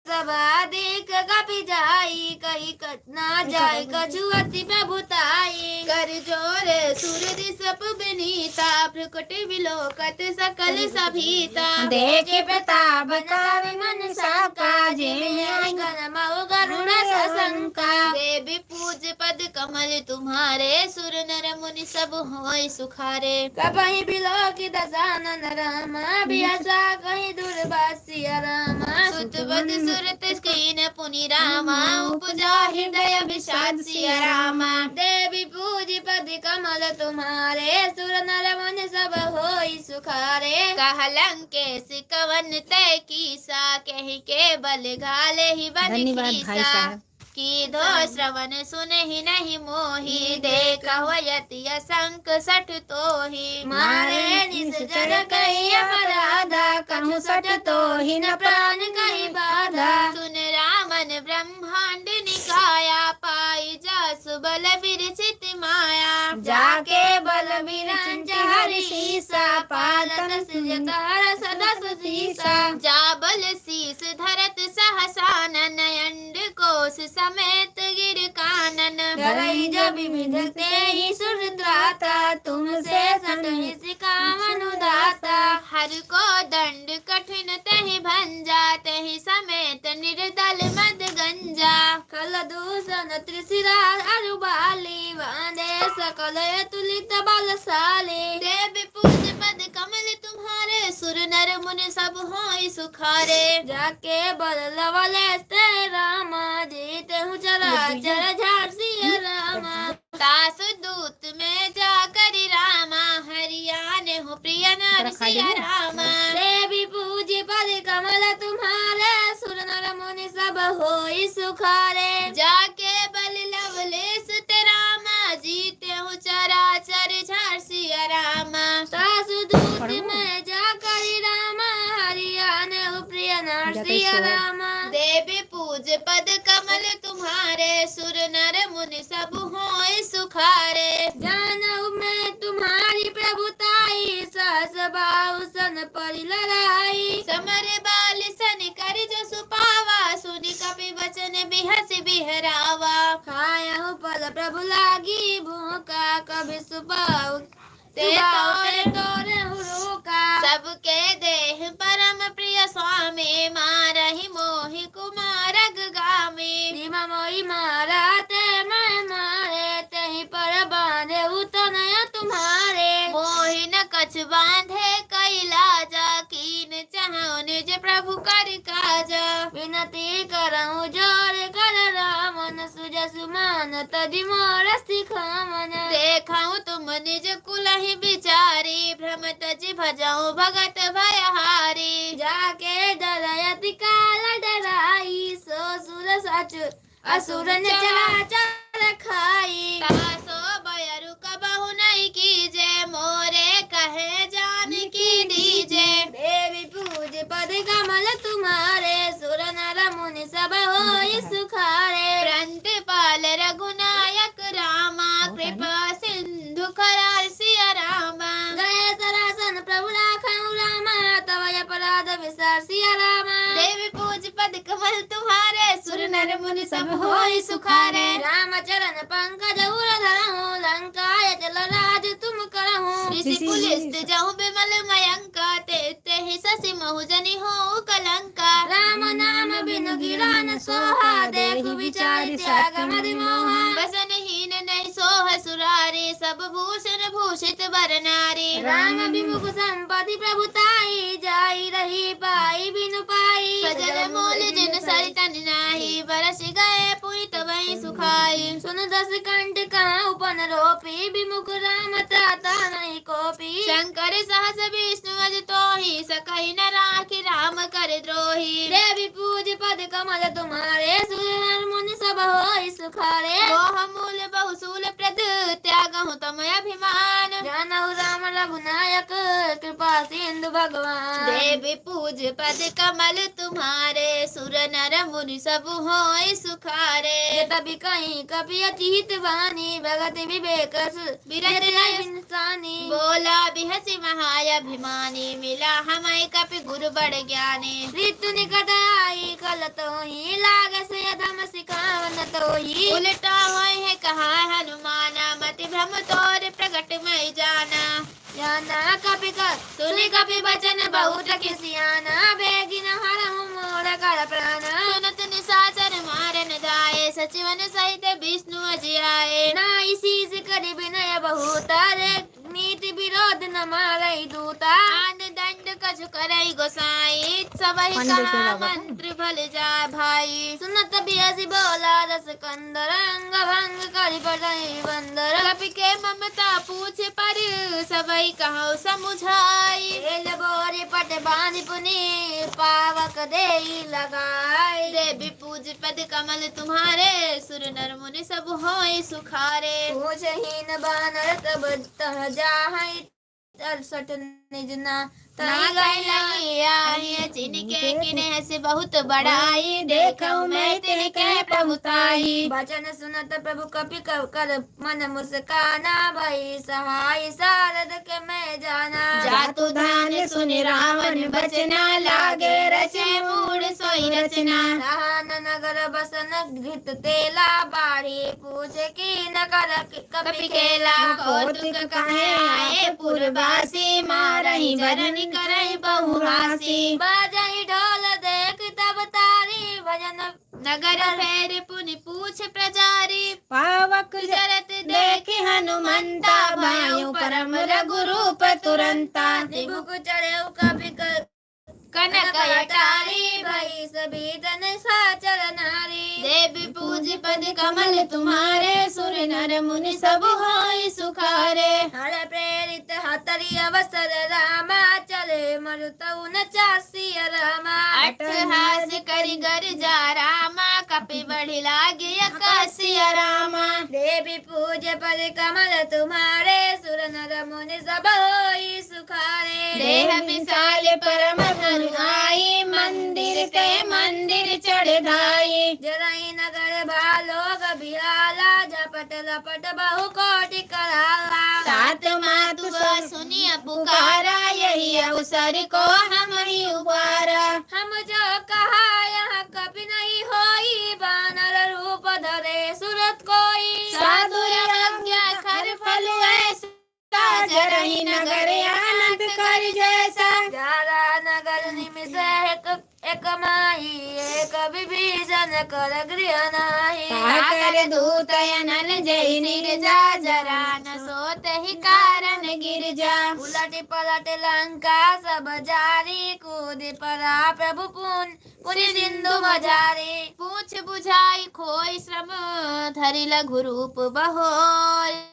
सभा देख कपि जाई कही कतना जाय कछु अति प्रभुताई कर जोर सूरज सप बेनीता प्रकट विलोकत सकल सभीता देखे प्रताप कवि मन साका जिन्हें गणमऊ गरुड़ सशंका देवी पूज पद कमल तुम्हारे सुर नर मुनि सब होय सुखारे कबहि बिलोकी दशानन रामा बिहसा कहीं दुर्वासिया रामा सुतवद सुरत कीन पुनि रामा उपजा हृदय विषाद सिया रामा देवी पूज पद कमल तुम्हारे सुर नर मुनि सब होय सुखारे कहलंकेश कवन तय कीसा कहि के बल घाले ही बन धन्यवाद भाई कीसा साहब। की दो श्रवण सुने ही नहीं मोही देखो यति असंक सठ तोही मारे निस जन कही अपराधा कहूँ सठ तोही न प्राण कही बाधा सुन रामन ब्रह्मांड निकाया पाई जा सुबल विरचित माया जाके बल विरंज हरि शीसा पालन सिजत हर सदस शीसा जा बल शीस धरत सहसानन अंड कोश समेत गिर कानन धरई जब विधते ही सुरद्राता तुमसे सतहि सिकावनुदाता हर को दंड कठिन तहि भंजा तहि समेत निर्दल मद गंजा कल दूषण त्रिशिरा अरुबाली वांदे सकल तुलित बलशाली देवी पूज पद कमल तुम्हारे सुर नर मुनि सब होय सुखारे जाके बल लवले ते रामा जीते हूँ चरा चर झाड़ सिया रामा दास दूत में जाकर रामा हरियाने हो प्रिय नर सिया रामा देवी पूज पद कमल तुम्हारे सुर नर मुनि सब होय सुखारे जाके बल लवलेस ते रामा जीते हूँ चरा चर झाड़ सिया रामा दास दूत में जाकर रामा हरियाने हो प्रिय नर सिया रामा देवी पूज पद कमल तुम्हारे सुर नर मुनि सब होय सुखारे जानऊ मैं तुम्हारी प्रभुताई सहस बाहु सन परि लड़ाई समर बाल सन कर जो सुपावा सुनि कपि वचन बिहस बिहरावा खाया पल प्रभु लागी भूखा कभी सुपाऊ तोरे हुरुका सबके देह परम प्रिय स्वामी मारहि मोहि कुमारग गामी निम मोहि मारा ते मैं मारे तहि पर बांधे उतनय तुम्हारे मोहि न कछ बांधे कैला जा कीन चाहु निज प्रभु कर काजा विनती करहु जोर कर रामन सुजसु मान तजि मोर सिखामन देखहु तुम निज कुलहि बिचारी भ्रम तजि भजहु भगत भयहारी जाके डरयति काल डराई सो सुर सच असुर ने चराचर खाई तासो बयरु कबहु नहीं कीजे मोरे कहे जान की दीजे देवी पूज पद कमल तुम्हारे सुर नर मुनि सब होय सुखारे प्रंत पाल रघुनायक रामा कृपा सिंधु करार सिया रामा गए सरासन प्रभु राखहु रामा तव अपराध विसार सिया रामा देवी पूज पद कमल तुम्हारे सुर नर मुनि सब होय सुखारे राम चरण पंकज उर धरहु लंकाय जल राज तुम करहु ऋषि पुलिस जहु बिमल मयंका ते ही शशि महु जनि हो कलंका राम नाम बिनु गिरा न सोहा देखु विचारि त्याग मद मोहा बसन हीन नहीं सोह सुरारी सब भूषण भूषित वर नारी राम विमुख संपत्ति प्रभुताई जाई रही पाई बिनु पाई सजल मोल जिन सरितन नाही बरस गए पुई तवई सुखाई सुन दस कंठ कहाँ उपन रोपी विमुख राम त्राता नहीं कोपी शंकर सहस विष्णु अज तोहि सकहि न राखि राम कर द्रोही देवी पूज पद कमल तुम्हारे सुर नर मुनि सब होय सुखारे मोह मूल बहुसूल प्रद त्यागहु तम अभिमान जानहु राम रघुनायक कृपा सिंधु भगवान। देवी पूज पद कमल तुम्हारे सुर नर मुनि सब होय सुखारे। तभी कहीं कभी अतीत वाणी भगत विवेक विरत इंसानी। बोला बिहसी महाअभिमानी मिला हमें कपि गुरु बड़ ज्ञानी। ऋतु निकट आई कल तो ही लाग से अधम सिखावन तो ही। उल्टा होय है कहा हनुमाना मति भ्रम तोर प्रगट में जाना कपि कर सुनि कपि बचन बहुत किसियाना। बेगिन हरहु मोर कर प्राण सुनत निशाचर मारन जाए। सचिवन सहित विष्णु अजियाए नाई शीस करि विनय बहुत रे। नीति विरोध न मारई दूता आन दंड कछु करई गोसाई। सबहि कहा मंत्र भल जाय भाई सुनत बियसि बोला रस कंदर। अंग भंग करि पड़ई बंदर कपि के ममता पूछ पर सबहि कहु समुझाई। एल बोरे पट बांधि पुनि पावक देई लगाई। देवी पूज पद कमल तुम्हारे सुर नर मुनि सब होय सुखारे। पूछहीन बानर तब तह जाहि 68 निज ना तई गई आई। जिनके किने से बहुत बड़ाई देखो मैं तिनके प्रभुताई। वचन सुनत प्रभु कपि कर मन मुस्काना भई सहाय सारद के मैं जाना। जातु धान सुनि रावण बचना लागे रचे मूड सोई रचना। राहन नगर बसन घृत तेला बाढ़ी पूछे की न कर कपि केला। कौतुक कहे आए पुरवासी मारही वरनि करई बहुहासी। बाजहि ढोल देख तब तारी भजन नगर फेर पुनि पूछ प्रजारी। पावक जरत देखि हनुमंता भयो परम रघुरूप तुरंता। निभुक चढ़े कपि कनक अटारी भई सभी तन साचर नारी। देवी पूज पद कमल तुम्हारे सुर नर मुनि सब होय सुखारे। हर प्रेरित हतरी अवसर रामा चले मरुतौ न चासी रामा। अट्ठहास करि गर जा रामा कपि बढ़ि लागे अकासिया रामा। देवी पूज पद कमल तुम्हारे सुर नर मुनि सब होय सुखारे। देह विशाल परम आई मंदिर ते मंदिर चढ़ धाई। जरई नगर भालोग बिहाला झपट लपट बहु कोटि कराला। सात मातु सुनिय पुकारा यही अवसर को हम ही उबारा। हम जो कहा यहाँ कभी नहीं होई बानर रूप धरे सूरत कोई। साधुर आज्ञा खर फल ऐसा जरही नगर आनंद कर जैसा। जारा नगर निमिष एक माही एक विभीषण कर गृह नाही। सागर दूत अनल जय निर्जा जरा न सोत ही कारण गिरजा। उलट पलट लंका सब जारी कूद पड़ा प्रभु पुनि सिंधु मझारी। पूछ बुझाई खोई श्रम धरि लघु रूप बहोर।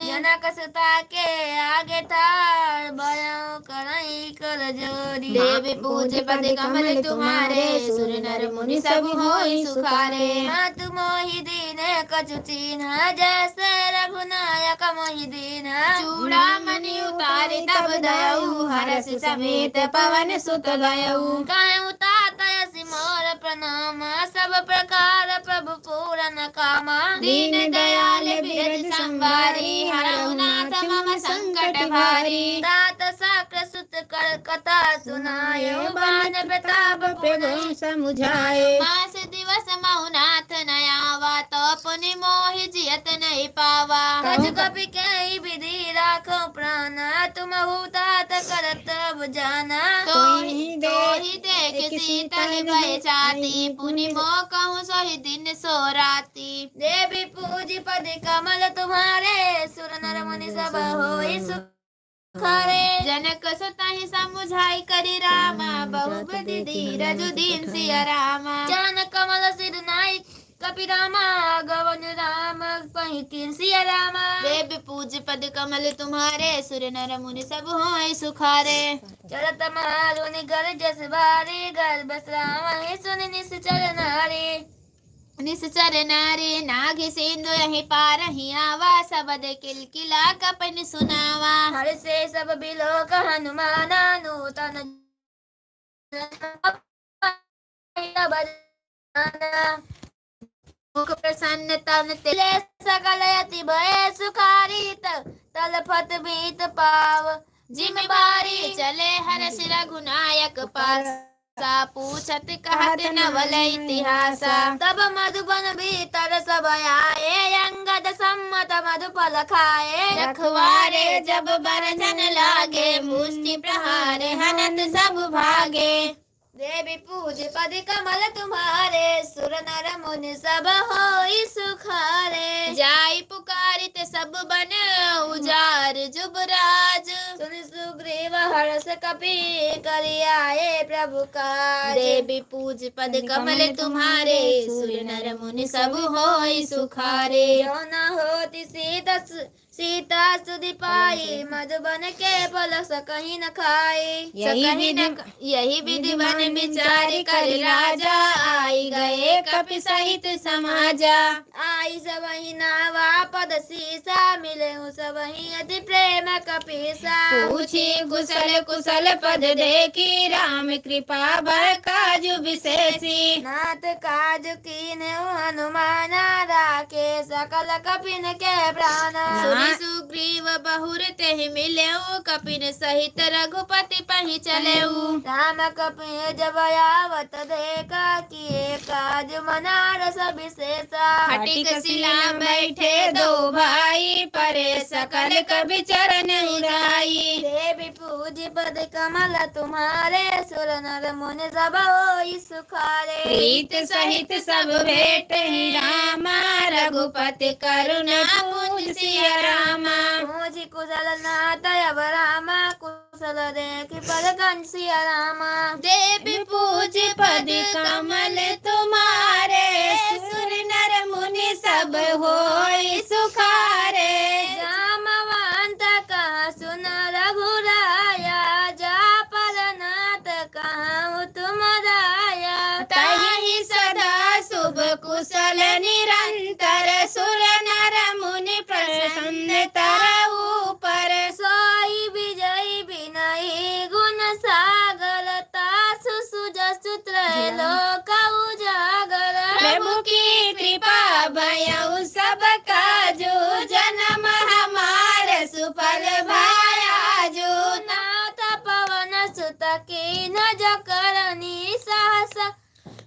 जनक सुता के आगे ठाड़ बयां करई कर जोरी। देवी पूज पद कमल तुम्हारे सुर नर मुनि सब होय सुखारे। हाथ मोहि दीन कछु चीन्ह जैसे रघुनायक मोहि दीन। चूड़ामणि उतारे तब दयऊ हरष समेत पवन सुत गयऊ। कहूँ तात यसी मोर प्रणाम सब प्रकार प्रभु पूरन कामा। दीन दयाल बिरज संवारी हरहु नाथ मम संकट भारी। तात साक्र सुत कर कथा सुनायो बान प्रताप प्रभु समुझाए। मास दिवस महु नाथ न आवा तो पुनि मोहि जियत नहीं पावा। कछु कपि कहि विधि राखो प्राण तुम तात करत अब जाना। तोहि देख शीतल भय छाती पुनि मोह कहूँ सोहि दिन सो राती। देवी पूज पद कमल तुम्हारे सुर नर मुनि सब होय सुखारे। जनक सुताहि समुझाई करि रामा बहुबुद्धि धीरजु दीन सिया रामा। जान कमल सिर नाई कपि रामा गवन राम पहि कीन सिया रामा। देवी पूज पद कमल तुम्हारे सुर नर मुनि सब होय सुखारे। चलत मारुनि गर जस बारी घर बस राम सुनि निश्चर नारी। निश्चर नारी नाग सिंधु यही पार ही आवा शबद किलकिला कपन सुनावा। हर से सब बिलोक हनुमाना नूतन मुख प्रसन्न तन तिले सकल अति भय सुखारित तलफत बीत पाव। जिम्मेवारी चले हर सिर गुनायक पास सा पूछत कहत नवल इतिहास। तब मधुबन भीतर सब आए अंगद सम्मत मधुफल खाए। रखवारे जब बरजन लागे मुष्टि प्रहारे हनत सब भागे। देवी पूज पद कमल तुम्हारे सुर नर मुनि सब होई सुखारे। जाई पुकारित सब बन उजार जुबराज। सुन सुग्रीव हर्ष कपि करि आए प्रभु काज। देवी पूज पद कमल तुम्हारे सुर नर मुनि सब होई सुखारे। जो न होती सीता सुधि पाई मधुबन के फल सकहीं न खाई। यही विधि वन विचार कर राजा आई गए कपि सहित समाजा। आई सबहि नावा पद सीसा मिले सबहि अति प्रेम कपीसा। पूछी कुशल कुशल पद देखी राम कृपा बर काजु विशेषी। नाथ काज कीन्हे हनुमाना राखे सकल कपिन के प्राणा। सुनि सुग्रीव बहुर तेहि मिलेऊ कपिन सहित रघुपति पहि चलेऊ। राम कपि जब आवत देखा किए काज मनारस विशेषा। खटिक शिला बैठे दो भाई परे सकल कवि चरण उड़ाई। देवी पूज पद कमल तुम्हारे सुर नर मुनि सब होई सुखारे। प्रीत सहित सब भेट ही रामा रघुपति करुणा पूज सिया रामा। पूजी कुशल नाथ अब रामा कुशल देख पद कंसिया रामा। देवी पूज पद कमल तुम्हारे सुर नर मुनि सब होई सुखारे। जामवंत कहा सुन रघुराया जा पलनाथ कहाँ तुम राया। तहि सदा शुभ कुशल निरंतर सुर नर मुनि प्रसन्न तरऊ पर। सोई विजय विनयी गुण सागर तासु सुजसु त्रैलोक उजागर। प्रभु की कृपा भयउ सब काजू जन्म हमार सुफल भायाजू। नाथ पवन सुत कीन जकरनी सहस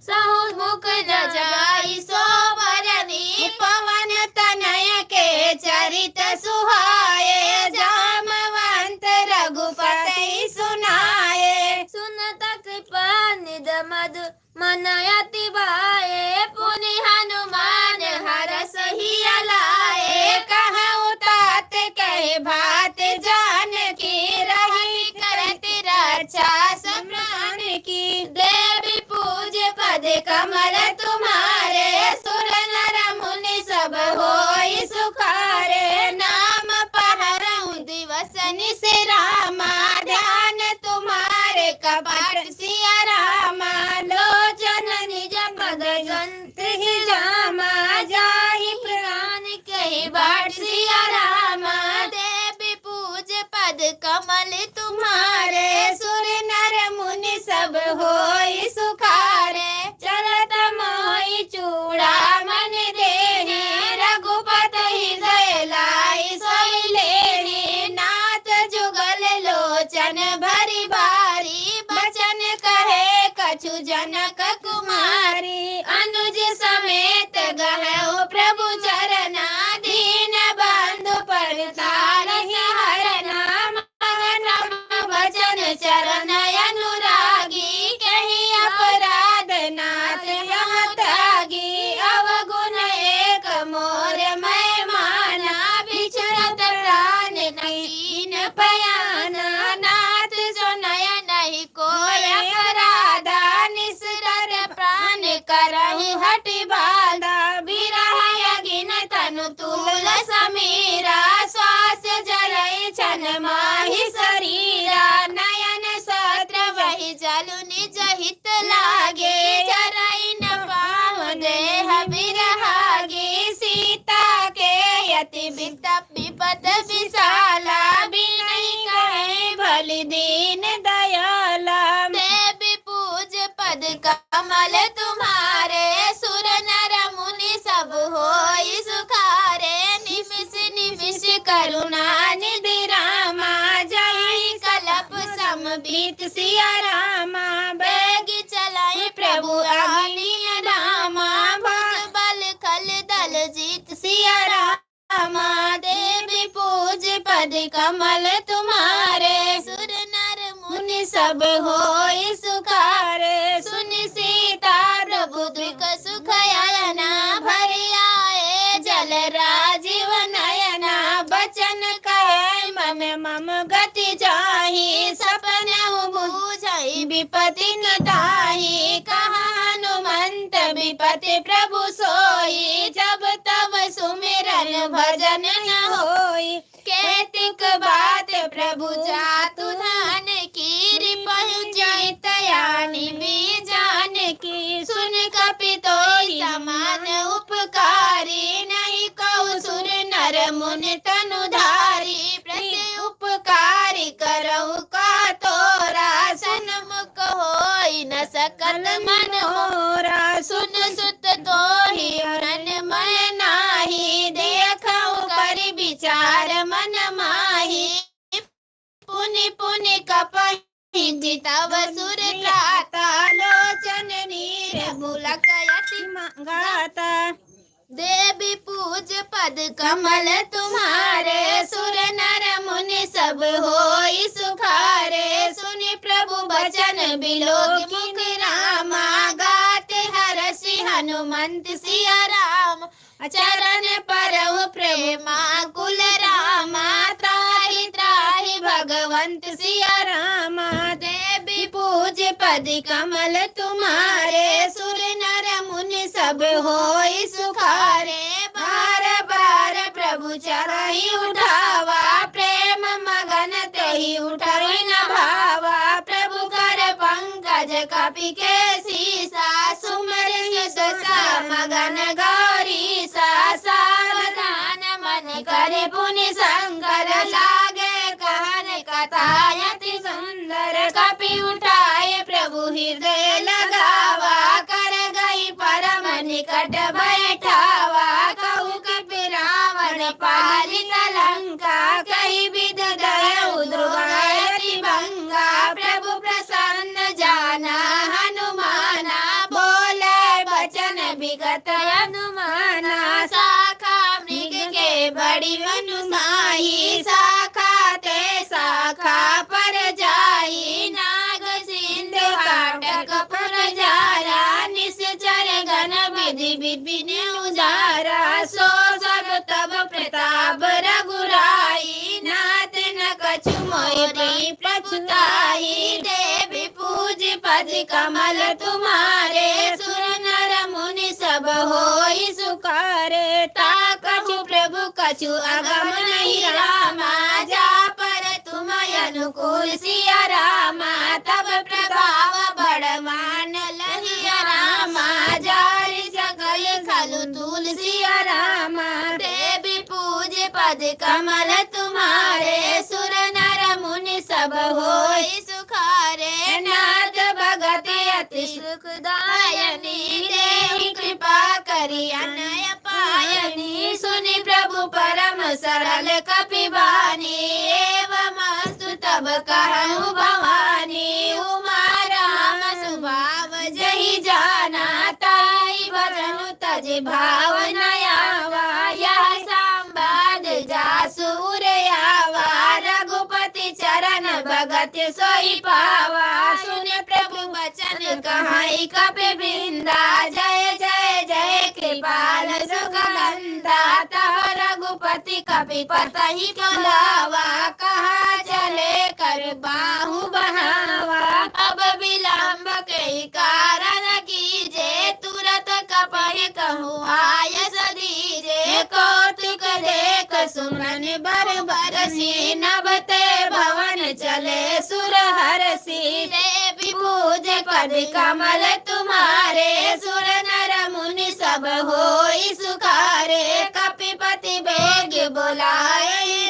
सहु मुख न जाई सोबरनी पवन तनय के चरित सुहाए। जामवंत रघुपति सुनाए। सुनत कृपा निध मधु मन अति भाए। पुनि हनुमान हरस हिय लाए। कहु तात कहे भात जान की रही करति रक्षा सम्रान की। देवी पूज पद कमल तुम्हारे सुर नर मुनि सब होई सुखारे। नाम पहरऊं दिवस निस रामा ध्यान तुम्हारे कपट सिया रामा। लोचन निज पद जंत्र ही जामा जाहि प्राण कहि बाट सिया रामा। देवी पूज पद कमल तुम्हारे सुर नर मुनि सब होई सुखारे। चलत मोहि चूड़ामणि देहि रघुपति हृदय लाई सोई लेहि। नाथ जुगल लोचन भरि बारी बचन कहे कछु जनक कुमारी। अनुज समेत गहु प्रभु चरना दीन बंधु परतारहि हरना। मगन वचन चरण अनुरागी कहि अपराध नाथ यह त्यागी। अवगुण एक मोर मैं माना बिछड़त प्राण कीन पयाना। नाथ सुनय नहीं कोय अपराधा निसरर प्राण करहि हटि बाधा। बिरह अगिन तनु तूल समीरा श्वास जरई छन माहि शरीरा। नयन सत्र वही जलु निज हित लागे चरई न पाव देह पर्वत विशाला, भी नहीं कहे भली दीन दयाला। देवी पूज पद कमल तुम्हारे, सुर नर मुनि सब होई सुखारे। निमिष निमिष करुणा निधि रामा, जय कलप समबीत सिया रामा। बेग चलाई प्रभु आज्ञा रामा, भुज बल खल दल जीत सिया रामा। देवी पूज पद कमल तुम्हारे, सुर नर मुनि सब होई सुखारे। सुनि सीता प्रभु दुख सुख आयना, भरि आए जल राजीव नयना। बचन कहे मन मम गति जाहि, सपन बुझाई विपति न ताहि। कहा हनुमंत विपति प्रभु सोई, जब तब सुमिरन भजन न होई। केतिक बात प्रभु जातु धान की, पहुँचाई तयानी भी जान की। सुन कपितोई समान उपकारी, नहीं कहु सुर नर मुनि तनुधारी। प्रति उपकारी करहु का तोरा, सन्मुख होई न सकत मनोरा। सुन सुत तोहि रन मन नाही, देखहु करि विचार मन माही। पुनि पुनि कपहि जितव सुर त्राता, लोचन नीर मुलक यति गाता। देवी पूज पद कमल तुम्हारे, सुर नर मुनि सब होई सुखारे। सुनि प्रभु बचन बिलोक मुख रामा, गाते हरषि हनुमंत सिया राम। चरण परहु प्रेमा कुल रामा, त्राहि त्राहि भगवंत सिया रामा। देवी पूज पद कमल तुम्हारे, सुर नर मुनि सब होई सुखारे। बार बार प्रभु चरहि उठावा, प्रेम मगन तेहि उठहि न भावा। प्रभु कर पंकज कपि के सीसा, सुमरि सुसा मगन गौरी सा। सावधान मन करे पुनि शंकर, लागे कहन कथा यति सुंदर। कपि उठाए प्रभु हृदय लगावा, कर गई परम निकट बैठावा। कहु कपि रावण पालित लंका, कही विध दयउ ध्रुवयति भंगा। प्रभु प्रसन्न जाना हनुमाना, बोले बचन विगत अनुमाना। शाखा मृग के बड़ी अनुसाही, शाखा ते शाखा पर जाई। नाग सिंधु काटक पर जारा, निश्चर गण विधि विपिन उजारा। सो सब तब प्रताप रघुराई, नाथ न कछु मोहि प्रछुताई। देवी पूज पद कमल तुम्हारे, सुर नर मुनि सब होई सुखारे। ताकछु प्रभु कछु अगम नहीं रामा, जा पर तुम अनुकूल सिया रामा। तब प्रभाव बड़वान लहिया रामा, जारि सकल खलु तुल सिया रामा। देवी पूज पद कमल तुम्हारे, सुर नर मुनि सब होई सुखारे। नाथ भगत अति सुखदायनी, देहि कृपा करि अनय पायनी। सुनि प्रभु परम सरल कपि बानी, एवमस्तु तब कहु भवानी। उमा राम स्वभाव जहि जाना, ताई भजनु तज भाव न आवा। यह संवाद जासुर आवा, रघुपति चरण भगत सोई पावा। सुन प्रभु वचन कहाई कपि वृंदा, जय जय जय कृपाल सुखनंदा। तब रघुपति कपि पतहि बुलावा, कहा चले कर बाहु बढ़ावा। अब विलंब के कारण कीजे, तुरत कपहि कहु आयस दीजे। कौतुक देख सुमन बर बरसी, नभते भवन चले सुर हरसी। देवी पूज पद कमल तुम्हारे, सुर नर मुनि सब होई सुखारे। कपिपति बेग बुलाए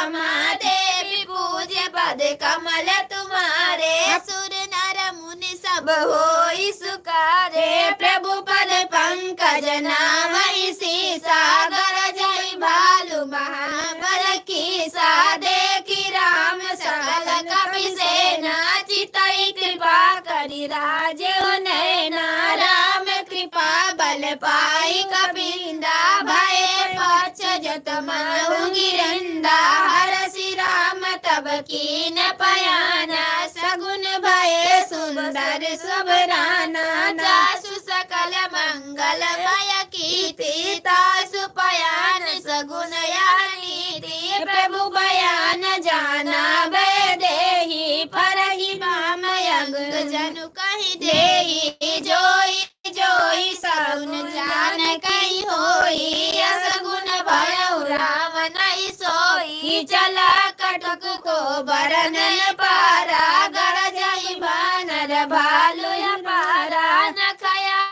रामा देवी पूज्य पद कमल तुम्हारे सुर नर मुनि सब होई सुकारे प्रभु पद पंकज नामहि सीसा गरजहि भालु महाबल कीसा देखि राम सकल कपि सेना चितई कृपा करि राजेउ नैना राम कृपा बल पाई कपिंदा भय पछ जत महु गिरंदा हरसि राम तब कीन पयाना सगुन भय सुंदर सुबराना जासु सकल मंगल भय कीर्ति तासु पयान सगुन यानीति प्रभु बयान जाना भय देहि फरहि माम यग जनु कहि देहि जोई जोई सगुन जान कहि होई असगुन भयउ राम नहीं सोई चला कटक को बरनन पारा गरजहि बानर भालु पारा नखया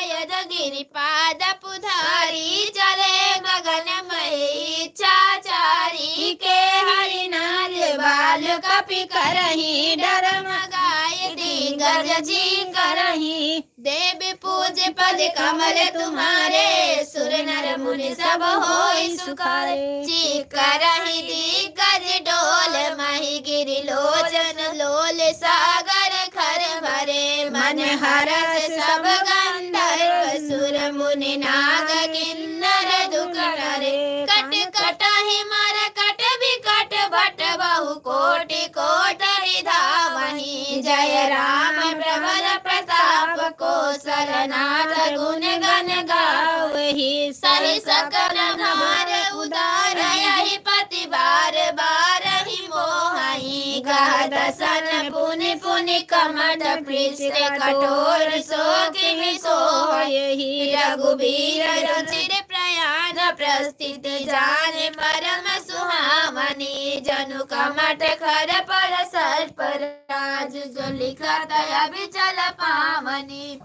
यद गिरिपाद पुधारी चले गगन मई चाचारी के हरि नार बाल कपि करही डर मगाय दिग्गज जी करही देवी पूज्य पद कमल तुम्हारे सुर नर मुनि सब होई सुखारे जी करही दिग्गज डोल मही गिरि लोचन लोल सागर खर भरे मन हरस सब गंधर्व सुर मुनि नाग किन्नर दुख रे कट कटहि मर कट विकट भट बहु कोटि कोटि धावहि जय राम प्रबल प्रताप कौशलनाथ गुण गण गावहि सहि सकल भार उदार यहि पति बार बार ही मोहि गहत सन पुनि पुनि कमठ पृष्ठ कठोर सोखि सोहि रघुबीर रुचिर प्रयाण प्रस्थिति जाने परम सुहावनी जनु कमठ खर पर सर्प राज जो लिखत अभिचल पावनी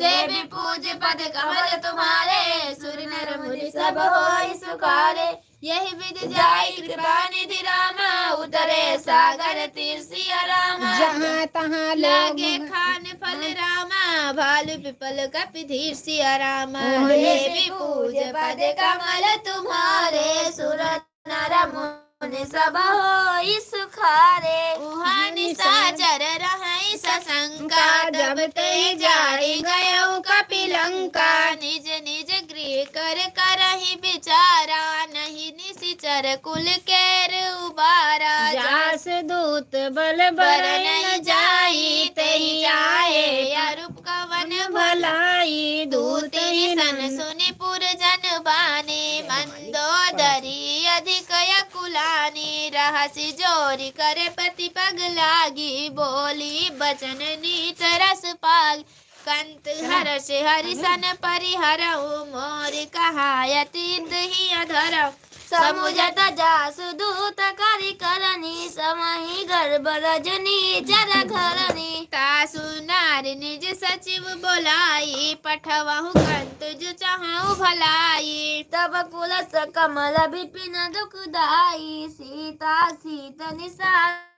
देवी पूज्य पद कमल तुम्हारे सुर नर मुनि सब होई सुखारे यही विधि जाई कृपा निधि रामा उतरे सागर तीर सिया रामा जहाँ तहाँ लागे खान फल रामा भालु पिपल कपि धीर सिया रामा देवी पूज्य पद कमल तुम्हारे सुर नर मुनि सब होई सुखारे उहाँ निशाचर रहै सशंका जब ते जाई गयो कपिलंका निज निज गृह कर करहि विचारा नहीं निशिचर कुल केर उबारा जास दूत बल बरन जाई तेहि आए अरूप कवन भलाई दूत ही सन सुनि पुर जन बानी मंदोदरी अधिक यकुलानी रहसि जोरी करे पति पग लागी बोली बचन नीत रस पाग कंत हर्ष हरिसन परिहरऊ मोर कहायतीत ही अधरऊ समुझत जासु दूत करि करनी समहि गर्भ रजनी जर घरनी तासु नारी निज सचिव बोलाई पठवहु कंत जो चाहु भलाई तब कुलस कमल विपिन दुखदाई सीता सीत निशा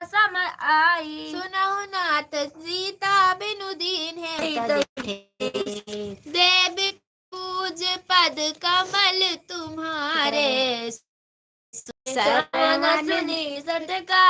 सम आई सुनहु नाथ सीता बिनु दीन है देवी पूज्य पद कमल तुम्हारे सुनी सटका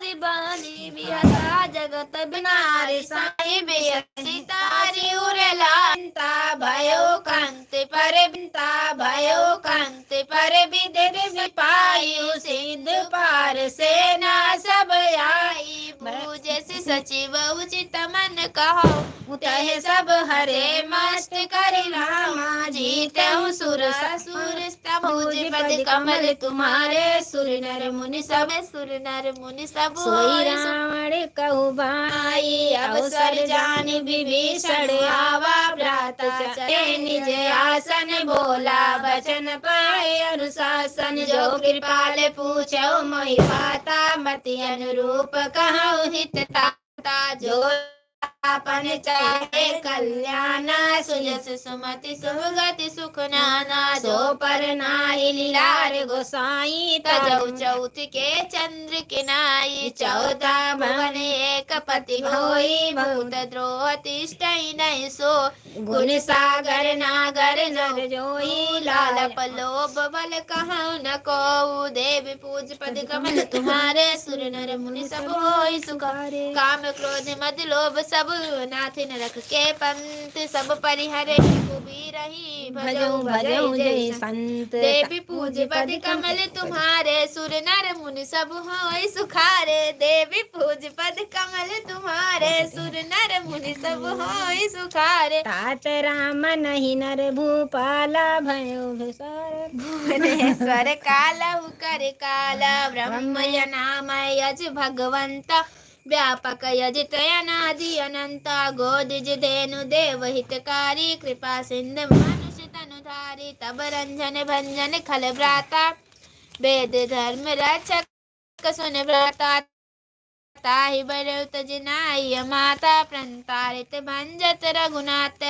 बानी बिहता जगत बिनारी साई बेअसी तारी उरेलांता भयो कांति पर बिंता भयो कांति पर विदित विपायु सिंध पार सेना सब आई पूजे सचिव उचित मन कहो तह सब हरे मस्त करि रामा जीतहु सुर असुर स्तंभुज पद कमल तुम्हारे सुर नर मुनि सब सोई रावण कहु आई अवसर जान विभीषण आवा भ्रात चले निज आसन बोला वचन पाए अनुशासन जो कृपाल पूछो मोहि पाता मति अनुरूप कहु हित ताता जो आपन चाहे कल्याण सुजस सुमति सुगति सुख नाना सो पर नाही लीलार गोसाई तजौ चौथ के चंद्र के नाई चौथा भवन एक पति होई भूत द्रोह तिष्ठई नहीं सो गुण सागर नागर नर जोई लाल पलोभ बल कहूँ न को देव पूज पद कमल तुम्हारे सुर नर मुनि सब होई सुखारे काम क्रोध मद लोभ सब नाथ नरक के पंथ सब परिहरे कुबीर रही भजो भजो जय संत देवी पूज पद कमल तुम्हारे सुर नर मुनि सब होई सुखारे देवी पूज पद कमल तुम्हारे सुर नर मुनि सब होई सुखारे तात राम नहीं नर भूपाला भयो भिसार भुवनेश्वर कालहु कर काला ब्रह्म नाम यज भगवंत व्यापक यजित अनादि अनंत गोदिज धेनु देव हितकारी कृपा सिंधु मनुष्य तनुधारी तब रंजन भंजन खल भ्राता वेद धर्म रक्षक सुन भ्राता ताहि बरौ तजनाई माता प्रंतारित भंजत रघुनाथ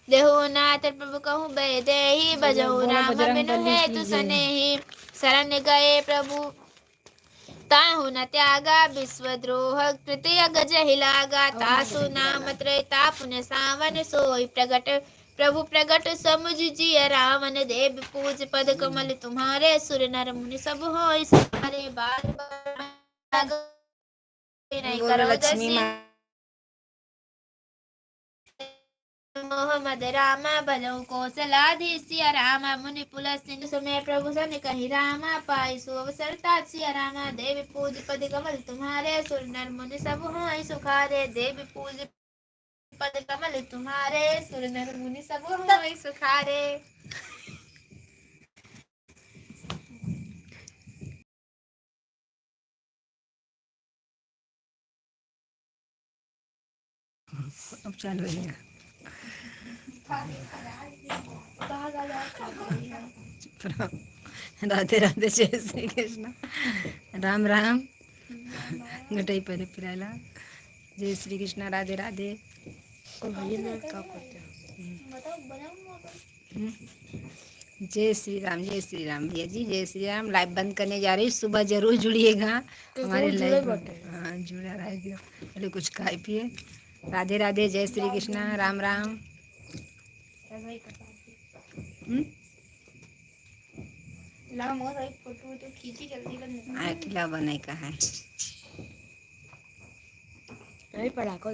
देहुनाथ प्रभु कहूँ बे देहि बजहु राम बिनु हेतु सनेहि शरण गए प्रभु ताहु न त्यागा विश्वद्रोह कृत्य गजहि लागा तासु नाम त्रैता पुण्य सावन सोई प्रगट प्रभु प्रगट समुझ जिय रावण देव पूज पद कमल तुम्हारे सुर नर मुनि सब होई सारे बार बार नहीं करो लक्ष्मी मोहम्मद रामा भजऊ कौशलाधीश सिया रामा मुनि पुलस सिंह सुमे प्रभु सन कही रामा पाई सो अवसरता सिया रामा देवी पूज पद कमल तुम्हारे सुर नर मुनि सब होई सुखारे देवी पूज पद कमल तुम्हारे सुर नर मुनि सब होई सुखारे अब चालू है राधे राधे जय श्री कृष्ण राम राम गटाई पहले फिरायला जय श्री कृष्ण राधे राधे और भैया ना क्या करते हैं जय श्री राम भैया जी जय श्री राम। लाइव बंद करने जा रही, सुबह जरूर जुड़िएगा हमारे लाइव। हाँ जुड़ा रहेगा, पहले कुछ खाए पिए। राधे राधे जय श्री कृष्ण राम राम। फोटो खींची जल्दी किला बने का है नहीं पढ़ा को